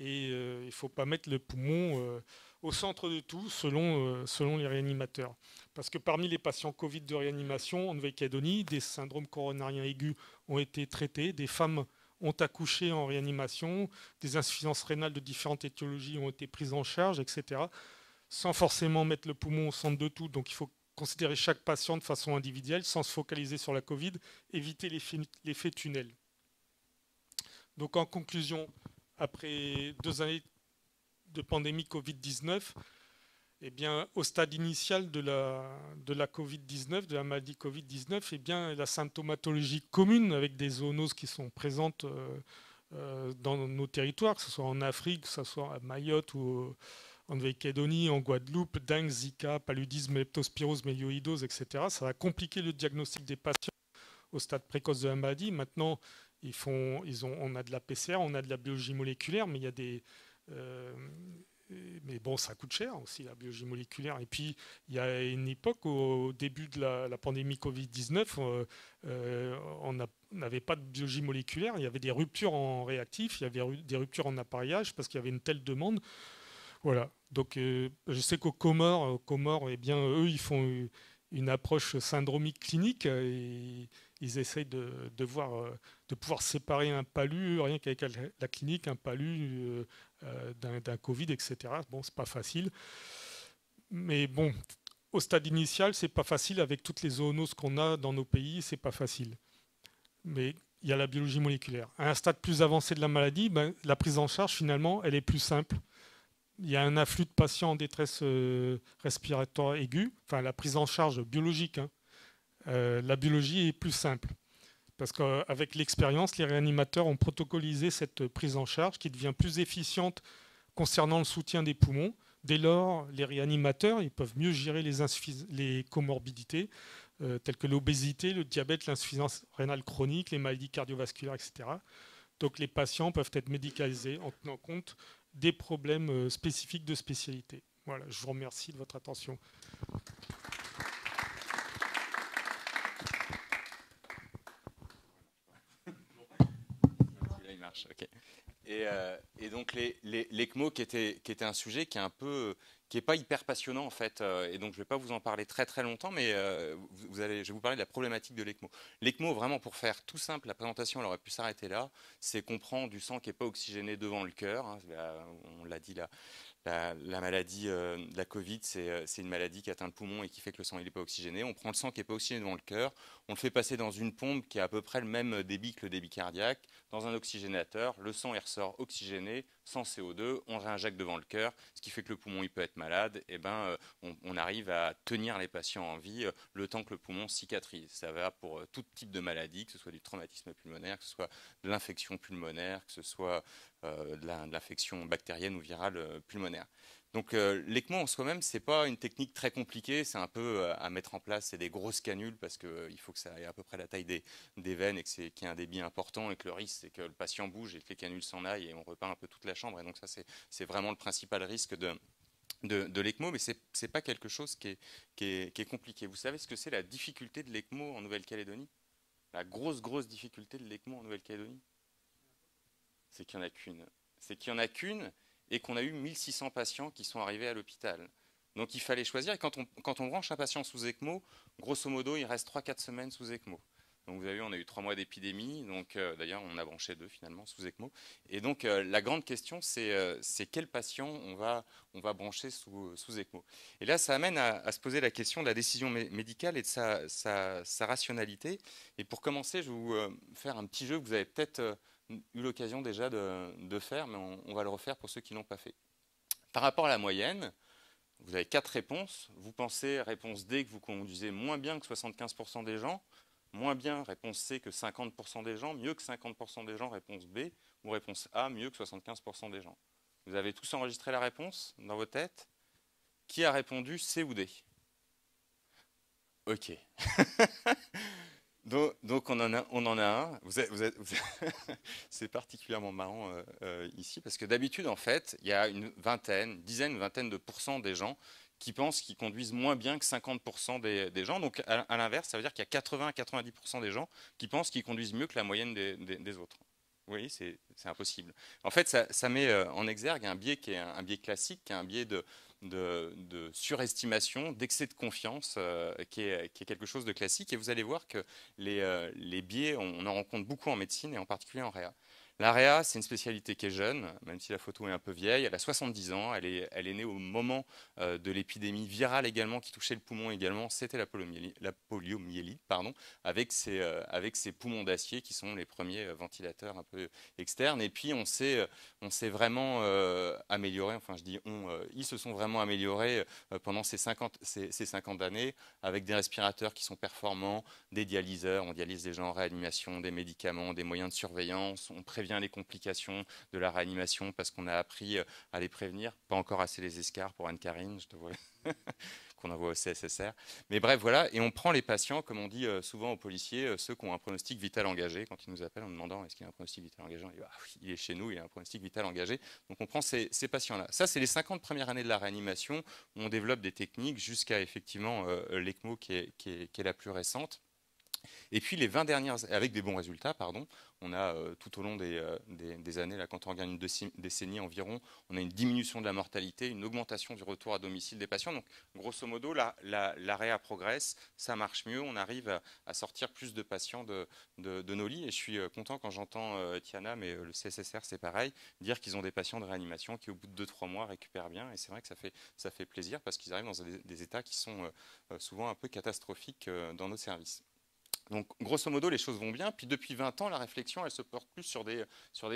Et il ne faut pas mettre le poumon au centre de tout selon les réanimateurs. Parce que parmi les patients Covid de réanimation en Nouvelle-Calédonie, des syndromes coronariens aigus ont été traités, des femmes ont accouché en réanimation, des insuffisances rénales de différentes étiologies ont été prises en charge, etc. Sans forcément mettre le poumon au centre de tout. Donc il faut considérer chaque patient de façon individuelle, sans se focaliser sur la Covid, éviter l'effet tunnel. Donc en conclusion, après 2 années de pandémie Covid-19, eh bien, au stade initial de la Covid-19, de la maladie Covid-19, eh bien, la symptomatologie commune avec des zoonoses qui sont présentes dans nos territoires, que ce soit en Afrique, que ce soit à Mayotte ou en Nouvelle-Calédonie, en Guadeloupe, dengue, Zika, paludisme, leptospirose, mélioïdose, etc. Ça va compliquer le diagnostic des patients au stade précoce de la maladie. Maintenant, on a de la PCR, on a de la biologie moléculaire, mais il y a des... mais bon, ça coûte cher aussi, la biologie moléculaire. Et puis, il y a une époque, au début de la pandémie Covid-19, on n'avait pas de biologie moléculaire. Il y avait des ruptures en réactifs, il y avait des ruptures en appareillage parce qu'il y avait une telle demande. Voilà. Donc, je sais qu'aux Comores, eh bien, eux, ils font une approche syndromique clinique et ils essayent de pouvoir séparer un palu, rien qu'avec la clinique, un palu d'un Covid, etc. Bon, c'est pas facile. Mais bon, au stade initial, c'est pas facile avec toutes les zoonoses qu'on a dans nos pays, c'est pas facile. Mais il y a la biologie moléculaire. À un stade plus avancé de la maladie, ben, la prise en charge, finalement, elle est plus simple. Il y a un afflux de patients en détresse respiratoire aiguë, enfin la prise en charge biologique. Hein. La biologie est plus simple. Parce qu'avec l'expérience, les réanimateurs ont protocolisé cette prise en charge qui devient plus efficiente concernant le soutien des poumons. Dès lors, les réanimateurs ils peuvent mieux gérer les comorbidités telles que l'obésité, le diabète, l'insuffisance rénale chronique, les maladies cardiovasculaires, etc. Donc les patients peuvent être médicalisés en tenant compte des problèmes spécifiques de spécialité. Voilà, je vous remercie de votre attention. Là, il marche, ok. Et donc l'ECMO qui était un sujet qui est pas hyper passionnant en fait, et donc je vais pas vous en parler très très longtemps, mais je vais vous parler de la problématique de l'ECMO. L'ECMO, vraiment pour faire tout simple, la présentation elle aurait pu s'arrêter là, c'est qu'on prend du sang qui n'est pas oxygéné devant le cœur, hein, on l'a dit là. La maladie de la Covid, c'est une maladie qui atteint le poumon et qui fait que le sang n'est pas oxygéné. On prend le sang qui n'est pas oxygéné devant le cœur, on le fait passer dans une pompe qui a à peu près le même débit que le débit cardiaque, dans un oxygénateur, le sang il ressort oxygéné, sans CO2, on réinjecte devant le cœur, ce qui fait que le poumon il peut être malade, et on arrive à tenir les patients en vie le temps que le poumon cicatrise. Ça va pour tout type de maladie, que ce soit du traumatisme pulmonaire, que ce soit de l'infection pulmonaire, que ce soit de l'infection bactérienne ou virale pulmonaire. Donc l'ECMO en soi-même, c'est pas une technique très compliquée, c'est un peu à mettre en place, c'est des grosses canules parce qu'il faut que ça ait à peu près la taille des veines et qu'il y ait un débit important et que le risque c'est que le patient bouge et que les canules s'en aillent et on repeint un peu toute la chambre. Et donc ça c'est vraiment le principal risque de l'ECMO, mais c'est pas quelque chose qui est compliqué. Vous savez ce que c'est la difficulté de l'ECMO en Nouvelle-Calédonie? La grosse difficulté de l'ECMO en Nouvelle-Calédonie, c'est qu'il n'y en a qu'une. C'est qu'il n'y en a qu'une et qu'on a eu 1600 patients qui sont arrivés à l'hôpital. Donc il fallait choisir. Et quand on branche un patient sous ECMO, grosso modo, il reste 3-4 semaines sous ECMO. Donc vous avez vu, on a eu 3 mois d'épidémie. Donc d'ailleurs, on a branché 2 finalement sous ECMO. Et donc la grande question, c'est quel patient on va brancher sous ECMO. Et là, ça amène à se poser la question de la décision médicale et de sa rationalité. Et pour commencer, je vais vous faire un petit jeu que vous avez peut-être eu l'occasion déjà de faire, mais on va le refaire pour ceux qui ne l'ont pas fait. Par rapport à la moyenne, vous avez 4 réponses. Vous pensez, réponse D, que vous conduisez moins bien que 75% des gens, moins bien, réponse C, que 50% des gens, mieux que 50% des gens, réponse B, ou réponse A, mieux que 75% des gens. Vous avez tous enregistré la réponse dans vos têtes? Qui a répondu C ou D? Ok. Donc on en a un. C'est particulièrement marrant ici parce que d'habitude, en fait, il y a une vingtaine de pourcents des gens qui pensent qu'ils conduisent moins bien que 50% des gens. Donc à l'inverse, ça veut dire qu'il y a 80-90% des gens qui pensent qu'ils conduisent mieux que la moyenne des autres. Oui, c'est impossible. En fait, ça met en exergue un biais qui est un biais classique, qui est un biais de surestimation, d'excès de confiance, qui est quelque chose de classique. Et vous allez voir que les biais, on en rencontre beaucoup en médecine et en particulier en réa. La réa, c'est une spécialité qui est jeune, même si la photo est un peu vieille. Elle a 70 ans, elle est née au moment de l'épidémie virale également, qui touchait le poumon également. C'était la poliomyélite, pardon, avec ces poumons d'acier qui sont les premiers ventilateurs un peu externes. Et puis on s'est vraiment amélioré, enfin je dis ils se sont vraiment améliorés pendant ces 50 années avec des respirateurs qui sont performants, des dialyseurs, on dialyse des gens en réanimation, des médicaments, des moyens de surveillance, on prévient les complications de la réanimation parce qu'on a appris à les prévenir, pas encore assez les escarres pour Anne-Carine, je te vois. Qu'on envoie au CSSR. Mais bref, voilà, et on prend les patients, comme on dit souvent aux policiers, ceux qui ont un pronostic vital engagé, quand ils nous appellent en demandant est-ce qu'il y a un pronostic vital engagé, on dit ah, oui, il est chez nous, il y a un pronostic vital engagé. Donc on prend ces patients-là. Ça, c'est les 50 premières années de la réanimation, où on développe des techniques jusqu'à effectivement l'ECMO qui est la plus récente. Et puis les 20 dernières, avec des bons résultats, pardon, on a tout au long des années, là, quand on regarde une décennie environ, on a une diminution de la mortalité, une augmentation du retour à domicile des patients. Donc grosso modo, la réa progresse, ça marche mieux, on arrive à sortir plus de patients de nos lits. Et je suis content quand j'entends Tiana, mais le CSSR c'est pareil, dire qu'ils ont des patients de réanimation qui au bout de 2-3 mois récupèrent bien. Et c'est vrai que ça fait plaisir parce qu'ils arrivent dans des états qui sont souvent un peu catastrophiques dans nos services. Donc, grosso modo, les choses vont bien. Puis, depuis 20 ans, la réflexion, elle se porte plus sur des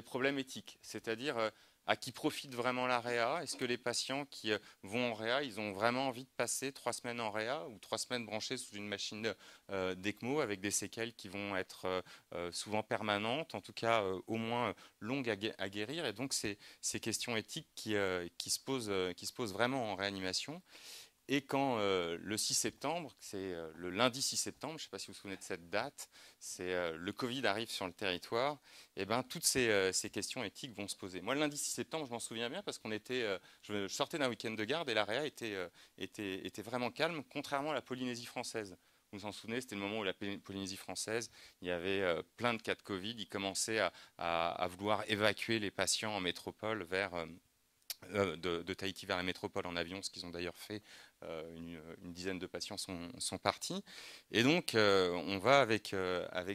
problèmes éthiques. C'est-à-dire, à qui profite vraiment la réa? Est-ce que les patients qui vont en réa, ils ont vraiment envie de passer 3 semaines en réa ou 3 semaines branchés sous une machine d'ECMO avec des séquelles qui vont être souvent permanentes, en tout cas au moins longues à guérir? Et donc, c'est ces questions éthiques qui se posent vraiment en réanimation. Et quand le 6 septembre, c'est le lundi 6 septembre, je ne sais pas si vous vous souvenez de cette date, le Covid arrive sur le territoire, et ben toutes ces questions éthiques vont se poser. Moi, le lundi 6 septembre, je m'en souviens bien parce je sortais d'un week-end de garde et l'AREA était vraiment calme, contrairement à la Polynésie française. Vous vous en souvenez, c'était le moment où la Polynésie française, il y avait plein de cas de Covid, ils commençaient à vouloir évacuer les patients en métropole de Tahiti vers la métropole en avion, ce qu'ils ont d'ailleurs fait. Une dizaine de patients sont partis. Et donc, on va avec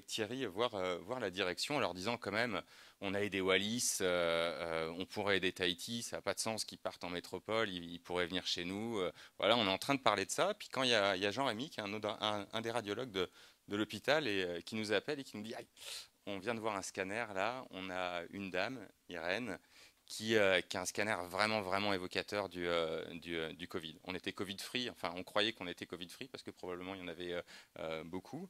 Thierry voir la direction en leur disant quand même, on a aidé Wallis, on pourrait aider Tahiti, ça n'a pas de sens qu'ils partent en métropole, ils pourraient venir chez nous. Voilà, on est en train de parler de ça. Puis quand il y a Jean-Rémy, qui est un des radiologues de l'hôpital, et qui nous appelle et qui nous dit, on vient de voir un scanner là, on a une dame, Irène, qui a un scanner vraiment, vraiment évocateur du Covid. On était Covid-free, enfin on croyait qu'on était Covid-free parce que probablement il y en avait beaucoup.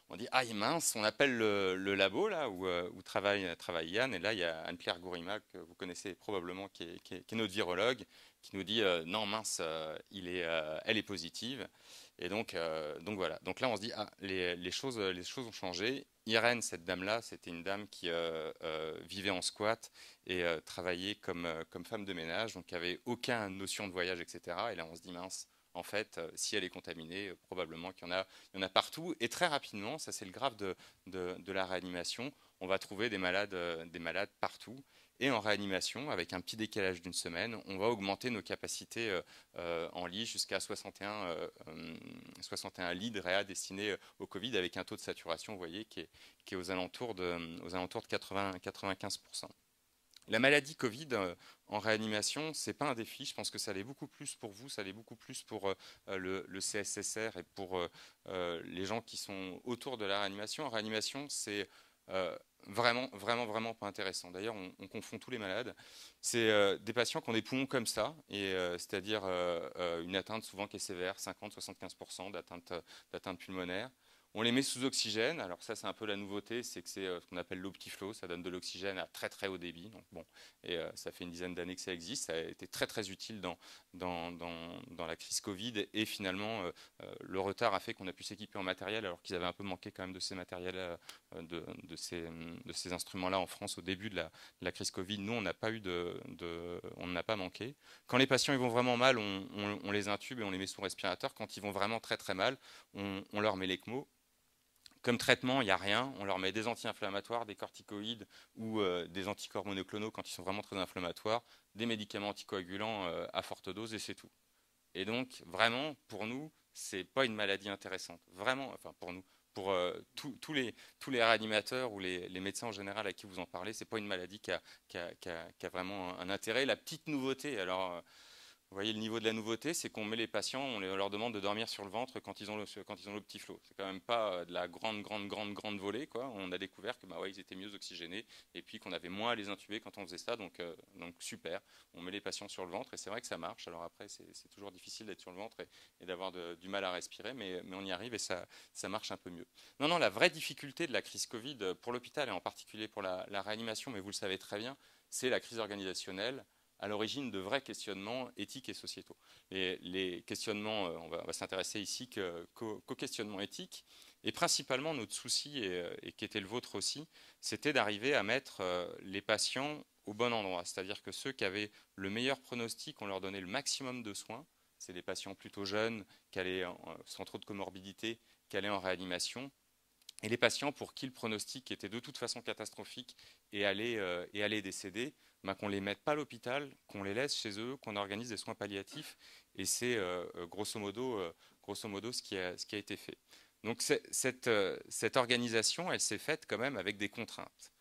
On dit, ah mince, on appelle le labo là où travaille Yann, et là il y a Anne-Claire Gourima, que vous connaissez probablement, qui est notre virologue, qui nous dit, non mince, elle est positive. Et donc voilà. Donc là, on se dit, les choses ont changé. Irène, cette dame-là, c'était une dame qui vivait en squat et travaillait comme femme de ménage, donc avait aucune notion de voyage, etc. Et là, on se dit, mince, en fait, si elle est contaminée, probablement qu'il y en a partout. Et très rapidement, ça c'est le grave de la réanimation, on va trouver des malades partout. Et en réanimation, avec un petit décalage d'une semaine, on va augmenter nos capacités en lit jusqu'à 61 lits de réa destinés au Covid, avec un taux de saturation, vous voyez, qui est aux alentours de 95%. La maladie Covid en réanimation, ce n'est pas un défi. Je pense que ça l'est beaucoup plus pour vous, ça l'est beaucoup plus pour le CSSR et pour les gens qui sont autour de la réanimation. En réanimation, c'est vraiment, vraiment, vraiment pas intéressant. D'ailleurs, on confond tous les malades. C'est des patients qui ont des poumons comme ça, et c'est-à-dire une atteinte souvent qui est sévère, 50-75% d'atteinte pulmonaire. On les met sous oxygène. Alors ça, c'est un peu la nouveauté, c'est que c'est ce qu'on appelle l'Optiflow. Ça donne de l'oxygène à très très haut débit. Donc bon, et ça fait une dizaine d'années que ça existe. Ça a été très très utile dans la crise Covid. Et finalement, le retard a fait qu'on a pu s'équiper en matériel, alors qu'ils avaient un peu manqué quand même de ces matériels, de ces instruments-là en France au début de la crise Covid. Nous, on n'a pas eu on n'a pas manqué. Quand les patients ils vont vraiment mal, on les intube et on les met sous respirateur. Quand ils vont vraiment très très mal, on leur met l'ECMO. Comme traitement, il n'y a rien. On leur met des anti-inflammatoires, des corticoïdes ou des anticorps monoclonaux quand ils sont vraiment très inflammatoires, des médicaments anticoagulants à forte dose et c'est tout. Et donc, vraiment, pour nous, c'est pas une maladie intéressante. Vraiment, enfin pour nous, pour tous les réanimateurs ou les médecins en général à qui vous en parlez, c'est pas une maladie qui a vraiment un intérêt. La petite nouveauté, alors vous voyez le niveau de la nouveauté, c'est qu'on met les patients, on leur demande de dormir sur le ventre quand ils ont le petit flot. C'est quand même pas de la grande volée, quoi. On a découvert que bah ouais, ils étaient mieux oxygénés et puis qu'on avait moins à les intuber quand on faisait ça, donc super. On met les patients sur le ventre et c'est vrai que ça marche. Alors après, c'est toujours difficile d'être sur le ventre et d'avoir du mal à respirer, mais on y arrive et ça marche un peu mieux. Non, la vraie difficulté de la crise Covid pour l'hôpital et en particulier pour la réanimation, mais vous le savez très bien, c'est la crise organisationnelle à l'origine de vrais questionnements éthiques et sociétaux. Et les questionnements, on va s'intéresser ici qu'aux questionnements éthiques. Et principalement, notre souci, et qui était le vôtre aussi, c'était d'arriver à mettre les patients au bon endroit. C'est-à-dire que ceux qui avaient le meilleur pronostic, on leur donnait le maximum de soins. C'est des patients plutôt jeunes, sans trop de comorbidité, qui allaient en réanimation. Et les patients pour qui le pronostic était de toute façon catastrophique et allaient décéder, ben, qu'on ne les mette pas à l'hôpital, qu'on les laisse chez eux, qu'on organise des soins palliatifs. Et c'est grosso modo ce qui a été fait. Donc cette organisation, elle s'est faite quand même avec des contraintes.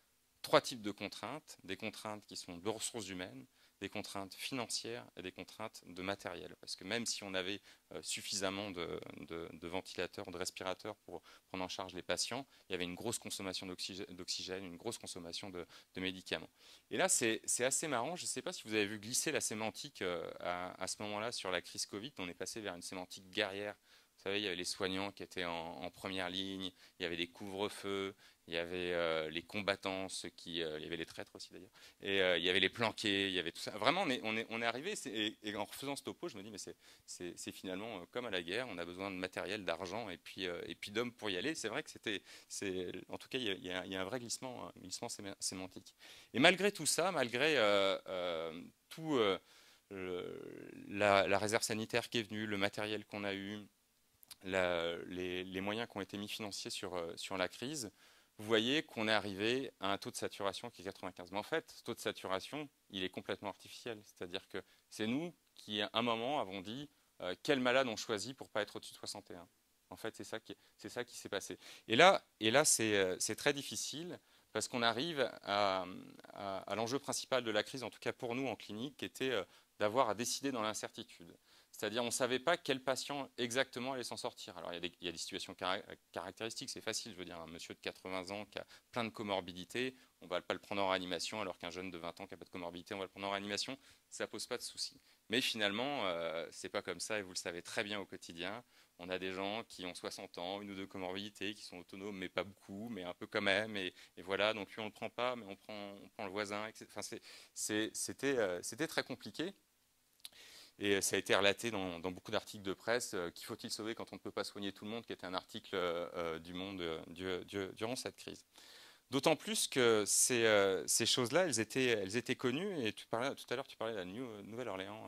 3 types de contraintes. Des contraintes qui sont de ressources humaines, des contraintes financières et des contraintes de matériel. Parce que même si on avait suffisamment de ventilateurs, de respirateurs pour prendre en charge les patients, il y avait une grosse consommation d'oxygène, une grosse consommation de médicaments. Et là, c'est assez marrant. Je ne sais pas si vous avez vu glisser la sémantique à ce moment-là sur la crise Covid. On est passé vers une sémantique guerrière. Vous savez, il y avait les soignants qui étaient en première ligne, il y avait des couvre-feux, il y avait les combattants, il y avait les traîtres aussi d'ailleurs, et il y avait les planqués, il y avait tout ça. Vraiment, on est arrivé, et en refaisant ce topo, je me dis, mais c'est finalement comme à la guerre, on a besoin de matériel, d'argent, et puis d'hommes pour y aller. C'est vrai que en tout cas, il y a un vrai glissement sémantique. Et malgré tout ça, malgré tout la réserve sanitaire qui est venue, le matériel qu'on a eu, les moyens qui ont été mis financiers sur la crise, vous voyez qu'on est arrivé à un taux de saturation qui est 95. Mais en fait, ce taux de saturation, il est complètement artificiel. C'est-à-dire que c'est nous qui, à un moment, avons dit quel malade on choisit pour ne pas être au-dessus de 61. En fait, c'est ça qui s'est passé. Et là c'est très difficile parce qu'on arrive à l'enjeu principal de la crise, en tout cas pour nous en clinique, qui était d'avoir à décider dans l'incertitude. C'est-à-dire on ne savait pas quel patient exactement allait s'en sortir. Alors il y a des situations caractéristiques, c'est facile, je veux dire, un monsieur de 80 ans qui a plein de comorbidités, on ne va pas le prendre en réanimation, alors qu'un jeune de 20 ans qui n'a pas de comorbidité, on va le prendre en réanimation, ça ne pose pas de souci. Mais finalement, ce n'est pas comme ça, et vous le savez très bien au quotidien. On a des gens qui ont 60 ans, une ou deux comorbidités, qui sont autonomes, mais pas beaucoup, mais un peu quand même, et voilà, donc lui on ne le prend pas, mais on prend le voisin, etc. Enfin, c'était très compliqué. Et ça a été relaté dans beaucoup d'articles de presse. Qui faut-il sauver quand on ne peut pas soigner tout le monde, qui était un article du Monde durant cette crise. D'autant plus que ces choses-là, elles étaient connues. Et tout à l'heure, tu parlais de la Nouvelle-Orléans,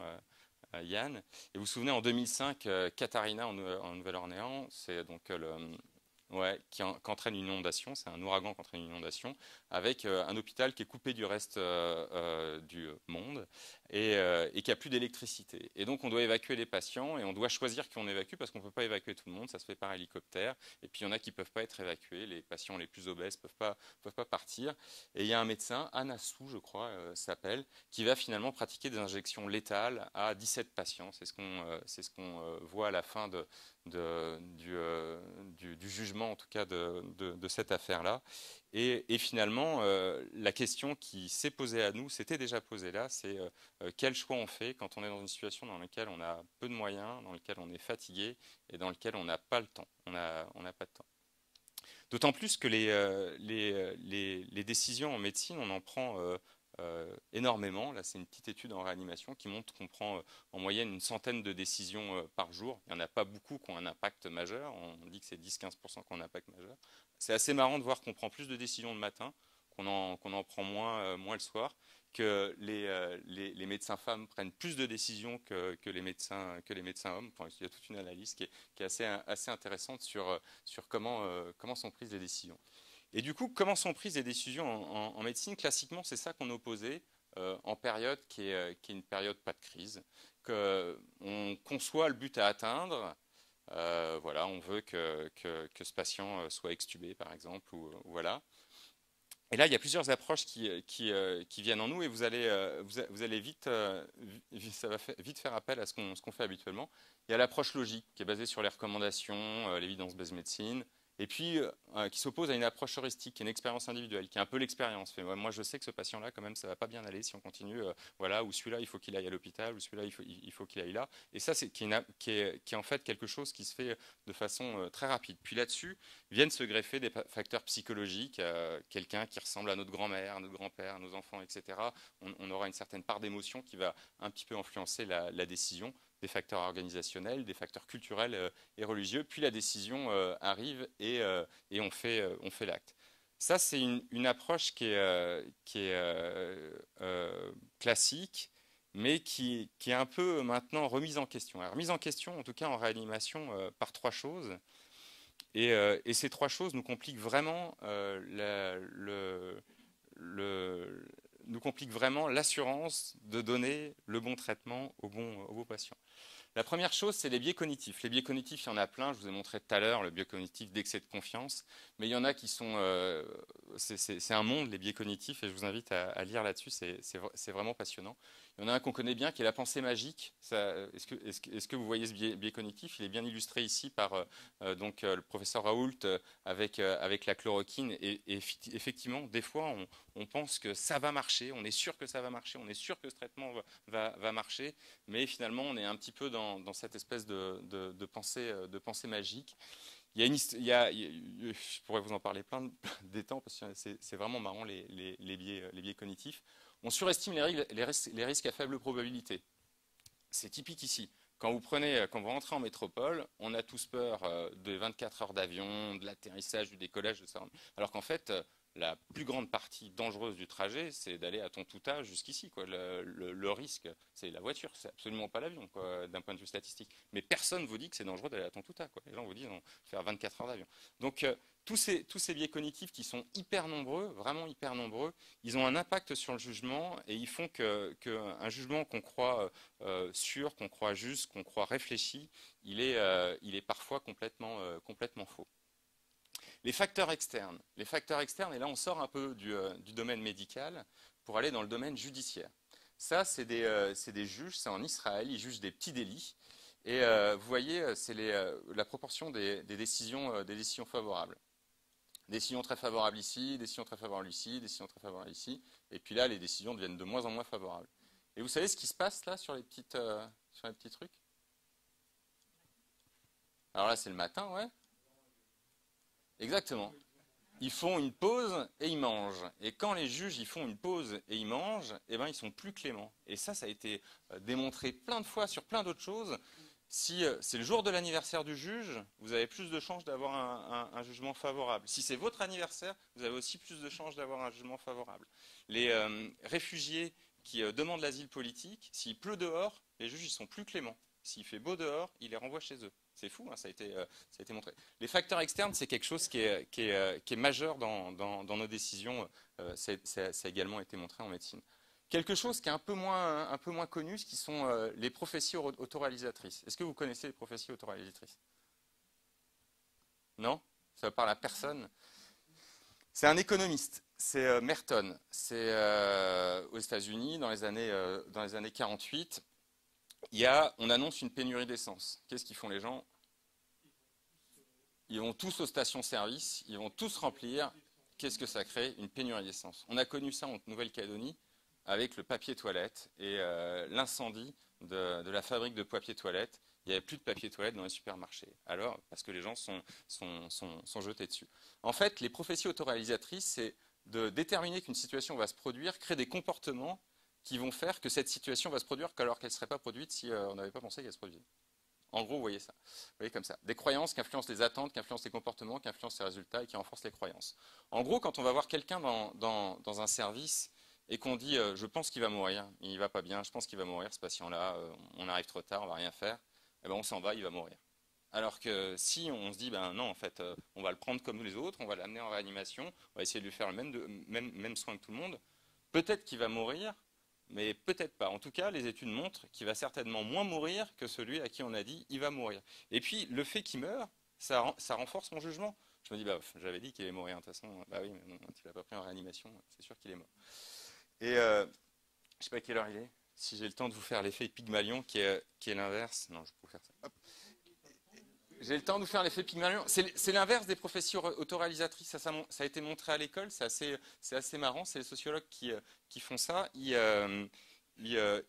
Yann. Et vous vous souvenez, en 2005, Katharina en Nouvelle-Orléans, c'est donc qui entraîne une inondation, c'est un ouragan qui entraîne une inondation, avec un hôpital qui est coupé du reste du monde et qui n'a plus d'électricité. Et donc on doit évacuer les patients et on doit choisir qui on évacue parce qu'on ne peut pas évacuer tout le monde, ça se fait par hélicoptère. Et puis il y en a qui ne peuvent pas être évacués, les patients les plus obèses ne peuvent pas partir. Et il y a un médecin, Anna Sou, je crois, s'appelle, qui va finalement pratiquer des injections létales à 17 patients. C'est ce qu'on voit à la fin du jugement, en tout cas, de cette affaire-là. Et finalement, la question qui s'est posée à nous, s'était déjà posée là, c'est quel choix on fait quand on est dans une situation dans laquelle on a peu de moyens, dans laquelle on est fatigué et dans laquelle on n'a pas le temps. On n'a pas de temps. D'autant plus que les décisions en médecine, on en prend énormément. Là, c'est une petite étude en réanimation qui montre qu'on prend en moyenne une centaine de décisions par jour. Il n'y en a pas beaucoup qui ont un impact majeur. On dit que c'est 10-15% qui ont un impact majeur. C'est assez marrant de voir qu'on prend plus de décisions le matin, qu'on en prend moins le soir, que les médecins femmes prennent plus de décisions que les médecins hommes. Enfin, il y a toute une analyse qui est assez intéressante sur comment sont prises les décisions. Et du coup, comment sont prises les décisions en médecine? Classiquement, c'est ça qu'on opposait en période qui est une période pas de crise, qu'on conçoit le but à atteindre. Voilà, on veut que ce patient soit extubé, par exemple, ou voilà. Et là, il y a plusieurs approches qui viennent en nous, et vous allez vite, ça va vite faire appel à ce qu'on fait habituellement. Il y a l'approche logique qui est basée sur les recommandations, l'évidence-based medicine, et puis qui s'oppose à une approche heuristique, qui est une expérience individuelle, qui est un peu l'expérience. Moi, je sais que ce patient-là, quand même, ça va pas bien aller si on continue. Voilà, ou celui-là, il faut qu'il aille à l'hôpital, ou celui-là, il faut qu'il aille là. Et ça, c'est qui est en fait quelque chose qui se fait de façon très rapide. Puis là-dessus viennent se greffer des facteurs psychologiques. Quelqu'un qui ressemble à notre grand-mère, à notre grand-père, à nos enfants, etc. On aura une certaine part d'émotion qui va un petit peu influencer la décision. Des facteurs organisationnels, des facteurs culturels et religieux, puis la décision arrive et on fait l'acte. Ça, c'est une approche qui est classique, mais qui est un peu maintenant remise en question. Alors, remise en question, en tout cas en réanimation, par trois choses. Et ces trois choses nous compliquent vraiment nous compliquent vraiment l'assurance de donner le bon traitement au bon patient. La première chose, c'est les biais cognitifs. Les biais cognitifs, il y en a plein. Je vous ai montré tout à l'heure le biais cognitif d'excès de confiance. Mais il y en a qui sont... c'est un monde, les biais cognitifs, et je vous invite à lire là-dessus. C'est vraiment passionnant. Il y en a un qu'on connaît bien, qui est la pensée magique. Est-ce que vous voyez ce biais cognitif? Il est bien illustré ici par le professeur Raoult avec la chloroquine. Et effectivement, des fois, on pense que ça va marcher. On est sûr que ça va marcher. On est sûr que ce traitement va marcher. Mais finalement, on est un petit peu dans cette espèce de pensée magique. Je pourrais vous en parler plein des temps, parce que c'est vraiment marrant, les biais cognitifs. On surestime les risques à faible probabilité. C'est typique ici. Quand vous rentrez en métropole, on a tous peur de 24 heures d'avion, de l'atterrissage, du décollage, de ça. Alors qu'en fait, la plus grande partie dangereuse du trajet, c'est d'aller à Tontouta jusqu'ici. Le risque, c'est la voiture, c'est absolument pas l'avion, d'un point de vue statistique. Mais personne ne vous dit que c'est dangereux d'aller à Tontouta. Les gens vous disent, on va faire 24 heures d'avion. Donc, tous ces biais cognitifs qui sont hyper nombreux, vraiment hyper nombreux, ils ont un impact sur le jugement, et ils font qu'un jugement qu'on croit sûr, qu'on croit juste, qu'on croit réfléchi, il est parfois complètement faux. Les facteurs externes, et là on sort un peu du domaine médical pour aller dans le domaine judiciaire. Ça, c'est des juges, c'est en Israël, ils jugent des petits délits. Et vous voyez, c'est la proportion des décisions favorables. Décisions très favorables ici, décisions très favorables ici, décisions très favorables ici. Et puis là, les décisions deviennent de moins en moins favorables. Et vous savez ce qui se passe là sur les petits trucs? Alors là, c'est le matin, ouais. Exactement. Ils font une pause et ils mangent. Et quand les juges ils font une pause et ils mangent, eh ben, ils sont plus cléments. Et ça a été démontré plein de fois sur plein d'autres choses. Si c'est le jour de l'anniversaire du juge, vous avez plus de chances d'avoir un jugement favorable. Si c'est votre anniversaire, vous avez aussi plus de chances d'avoir un jugement favorable. Les réfugiés qui demandent l'asile politique, s'il pleut dehors, les juges ils sont plus cléments. S'il fait beau dehors, ils les renvoient chez eux. C'est fou, hein, ça a été montré. Les facteurs externes, c'est quelque chose qui est majeur dans nos décisions. Ça a également été montré en médecine. Quelque chose qui est un peu moins connu, ce qui sont les prophéties autoréalisatrices. Est-ce que vous connaissez les prophéties autoréalisatrices? Non? Ça parle à personne. C'est un économiste, c'est Merton. C'est aux États-Unis, dans les années 48. On annonce une pénurie d'essence. Qu'est-ce qu'ils font les gens? ils vont tous aux stations-service, ils vont tous remplir. Qu'est-ce que ça crée? Une pénurie d'essence. On a connu ça en Nouvelle-Calédonie avec le papier toilette et l'incendie de la fabrique de papier toilette. Il n'y avait plus de papier toilette dans les supermarchés. Alors, parce que les gens sont jetés dessus. En fait, les prophéties autoréalisatrices, c'est de déterminer qu'une situation va se produire, créer des comportements qui vont faire que cette situation va se produire alors qu'elle ne serait pas produite si on n'avait pas pensé qu'elle se produisait. En gros, vous voyez ça. Vous voyez comme ça. Des croyances qui influencent les attentes, qui influencent les comportements, qui influencent les résultats et qui renforcent les croyances. En gros, quand on va voir quelqu'un dans un service et qu'on dit je pense qu'il va mourir, il va pas bien, je pense qu'il va mourir ce patient-là, on arrive trop tard, on va rien faire, eh ben on s'en va, il va mourir. Alors que si on se dit ben non, en fait, on va le prendre comme les autres, on va l'amener en réanimation, on va essayer de lui faire le même soin que tout le monde, peut-être qu'il va mourir, mais peut-être pas. En tout cas, les études montrent qu'il va certainement moins mourir que celui à qui on a dit il va mourir. Et puis, le fait qu'il meure, ça renforce mon jugement. Je me dis, bah, j'avais dit qu'il allait mourir, de toute façon. Bah oui, mais non, tu l'as pas pris en réanimation, c'est sûr qu'il est mort. Et je sais pas à quelle heure il est. Si j'ai le temps de vous faire l'effet Pygmalion, qui est l'inverse. Non, je peux vous faire ça. Hop. J'ai le temps de vous faire l'effet Pygmalion. C'est l'inverse des prophéties autoréalisatrices. Ça a été montré à l'école. C'est assez marrant. C'est les sociologues qui font ça. Ils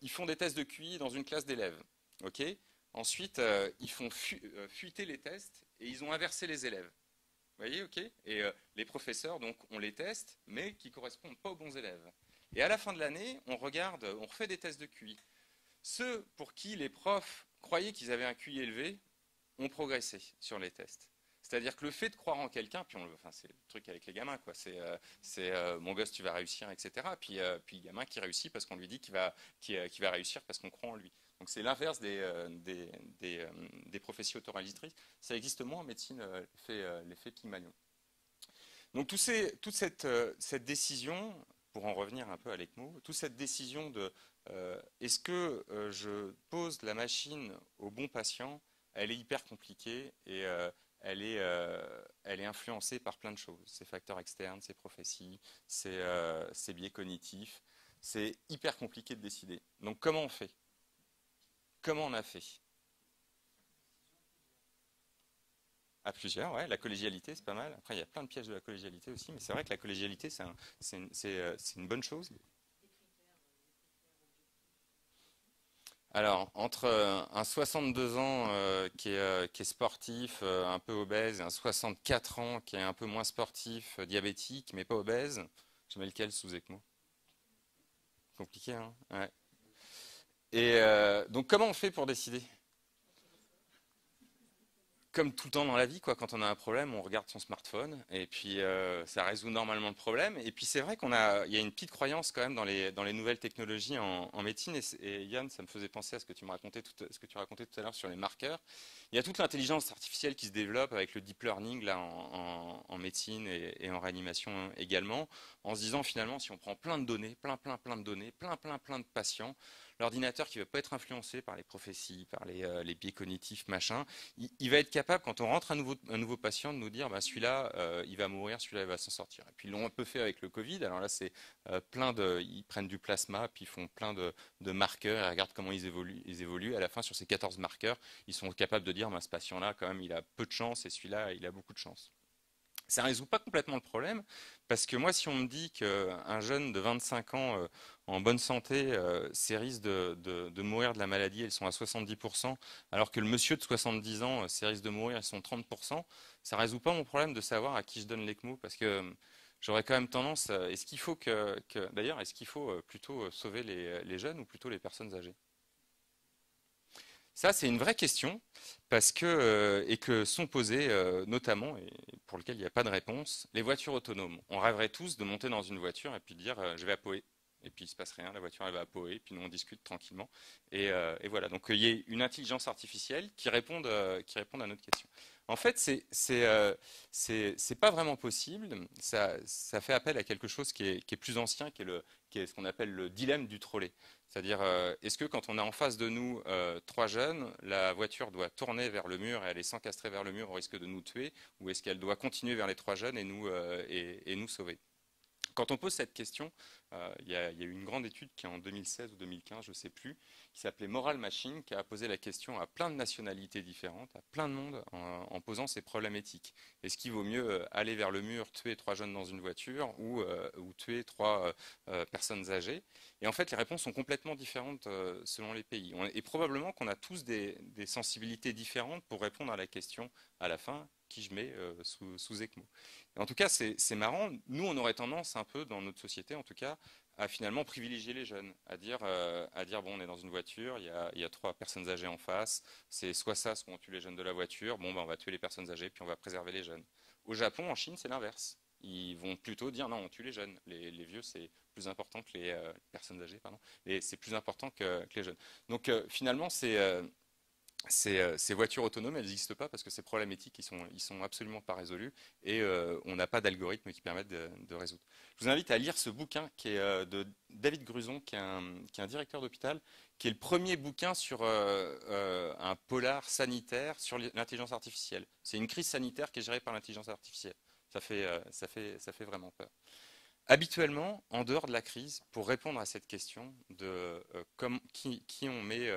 font des tests de QI dans une classe d'élèves. Okay. Ensuite, ils font fuiter les tests et ils ont inversé les élèves. Vous voyez, ok. Et les professeurs, donc, on les teste, mais qui ne correspondent pas aux bons élèves. Et à la fin de l'année, on refait des tests de QI. Ceux pour qui les profs croyaient qu'ils avaient un QI élevé ont progressé sur les tests. C'est-à-dire que le fait de croire en quelqu'un, puis c'est le truc avec les gamins, quoi. C'est mon gosse, tu vas réussir, etc. Puis le gamin qui réussit parce qu'on lui dit qu'il va réussir parce qu'on croit en lui. Donc c'est l'inverse des prophéties autoréalisatrices. Ça existe moins en médecine, l'effet Pygmalion. Donc toute cette décision, pour en revenir un peu à l'ECMO, toute cette décision de est-ce que je pose la machine au bon patient, elle est hyper compliquée et elle est influencée par plein de choses. Ces facteurs externes, ces prophéties, ces biais cognitifs. C'est hyper compliqué de décider. Donc comment on fait? Comment on a fait? À plusieurs, ouais. La collégialité, c'est pas mal. Après, il y a plein de pièges de la collégialité aussi, mais c'est vrai que la collégialité, c'est une bonne chose. Alors, entre un 62 ans qui est sportif, un peu obèse, et un 64 ans qui est un peu moins sportif, diabétique, mais pas obèse, je mets lequel sous ECMO? Compliqué, hein? Ouais. Et donc, comment on fait pour décider? Comme tout le temps dans la vie, quoi, quand on a un problème, on regarde son smartphone et puis ça résout normalement le problème. Et puis c'est vrai il y a une petite croyance quand même dans les nouvelles technologies en médecine. Et Yann, ça me faisait penser à ce que tu racontais tout à l'heure sur les marqueurs. Il y a toute l'intelligence artificielle qui se développe avec le deep learning là en médecine et en réanimation également, en se disant finalement si on prend plein de données, plein de données, plein de patients, l'ordinateur qui ne veut pas être influencé par les prophéties, par les biais cognitifs, machin, il va être capable, quand on rentre un nouveau patient, de nous dire bah, celui-là, il va mourir, celui-là, il va s'en sortir. Et puis ils l'ont un peu fait avec le Covid. Alors là, c'est ils prennent du plasma, puis ils font plein de marqueurs et regardent comment ils évoluent. À la fin, sur ces 14 marqueurs, ils sont capables de dire bah, ce patient-là, quand même, il a peu de chance et celui-là, il a beaucoup de chance. Ça ne résout pas complètement le problème, parce que moi, si on me dit qu'un jeune de 25 ans en bonne santé, ses risques de mourir de la maladie, elles sont à 70%, alors que le monsieur de 70 ans, ses risques de mourir, elles sont 30%, ça ne résout pas mon problème de savoir à qui je donne l'ECMO, parce que j'aurais quand même tendance, est-ce qu'il faut d'ailleurs, est-ce qu'il faut plutôt sauver les jeunes ou plutôt les personnes âgées? Ça, c'est une vraie question parce et que sont posées notamment, et pour lequel il n'y a pas de réponse, les voitures autonomes. On rêverait tous de monter dans une voiture et puis de dire je vais à Poé. Et puis il ne se passe rien, la voiture elle va à Poé, puis nous on discute tranquillement. Et voilà, donc il y a une intelligence artificielle qui réponde à notre question. En fait, c'est pas vraiment possible. Ça fait appel à quelque chose qui est plus ancien, qui est ce qu'on appelle le dilemme du trolley. C'est-à-dire, est-ce que quand on a en face de nous trois jeunes, la voiture doit tourner vers le mur et aller s'encastrer vers le mur au risque de nous tuer, ou est-ce qu'elle doit continuer vers les trois jeunes et nous sauver? Quand on pose cette question, il y a eu une grande étude qui est en 2016 ou 2015, je ne sais plus, qui s'appelait Moral Machine, qui a posé la question à plein de nationalités différentes, à plein de monde, en posant ces problèmes éthiques. Est-ce qu'il vaut mieux aller vers le mur, tuer 3 jeunes dans une voiture ou tuer 3 personnes âgées? Et en fait, les réponses sont complètement différentes selon les pays. Et probablement qu'on a tous des sensibilités différentes pour répondre à la question à la fin, qui je mets sous ECMO. Et en tout cas, c'est marrant. Nous, on aurait tendance un peu, dans notre société en tout cas, à finalement privilégier les jeunes, à dire bon, on est dans une voiture, il y a 3 personnes âgées en face, c'est soit ça, soit on tue les jeunes de la voiture, bon, ben, on va tuer les personnes âgées, puis on va préserver les jeunes. Au Japon, en Chine, c'est l'inverse. Ils vont plutôt dire non, on tue les jeunes. Les vieux, c'est plus important que les personnes âgées, pardon. Et c'est plus important que les jeunes. Donc finalement, ces voitures autonomes, elles n'existent pas parce que ces problèmes éthiques, ils sont absolument pas résolus et on n'a pas d'algorithme qui permettent de résoudre. Je vous invite à lire ce bouquin qui est de David Gruson, qui est un directeur d'hôpital, qui est le premier bouquin sur un polar sanitaire sur l'intelligence artificielle. C'est une crise sanitaire qui est gérée par l'intelligence artificielle. Ça fait vraiment peur. Habituellement, en dehors de la crise, pour répondre à cette question de qui on met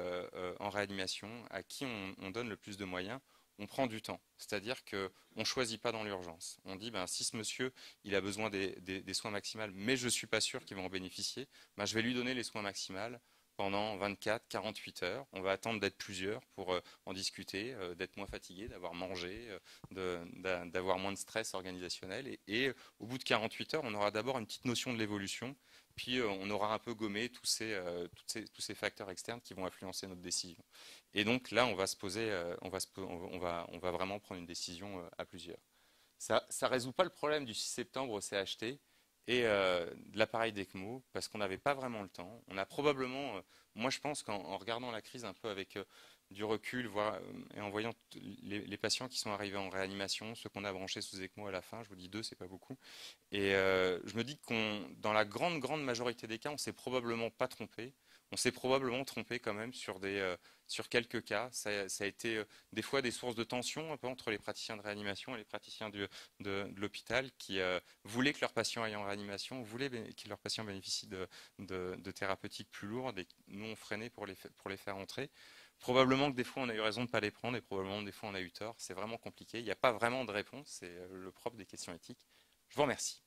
en réanimation, à qui on donne le plus de moyens, on prend du temps. C'est-à-dire qu'on ne choisit pas dans l'urgence. On dit, ben, si ce monsieur il a besoin des soins maximaux, mais je ne suis pas sûr qu'il va en bénéficier, ben, je vais lui donner les soins maximaux pendant 24, 48 heures. On va attendre d'être plusieurs pour en discuter, d'être moins fatigué, d'avoir mangé, d'avoir moins de stress organisationnel. Et au bout de 48 heures, on aura d'abord une petite notion de l'évolution, puis on aura un peu gommé tous ces facteurs externes qui vont influencer notre décision. Et donc là, on va se poser, on va vraiment prendre une décision à plusieurs. Ça ne résout pas le problème du 6 septembre au CHT, et de l'appareil d'ECMO, parce qu'on n'avait pas vraiment le temps. On a probablement, moi je pense qu'en regardant la crise un peu avec du recul, et en voyant les patients qui sont arrivés en réanimation, ceux qu'on a branchés sous ECMO à la fin, je vous dis 2, c'est pas beaucoup, et je me dis que dans la grande majorité des cas, on s'est probablement pas trompé. On s'est probablement trompé quand même sur quelques cas. Ça a été des fois des sources de tension un peu entre les praticiens de réanimation et les praticiens de l'hôpital qui voulaient que leurs patients aillent en réanimation, voulaient que leurs patients bénéficient de thérapeutiques plus lourdes, et nous on freinait pour les faire entrer. Probablement que des fois on a eu raison de ne pas les prendre et probablement que des fois on a eu tort. C'est vraiment compliqué. Il n'y a pas vraiment de réponse. C'est le propre des questions éthiques. Je vous remercie.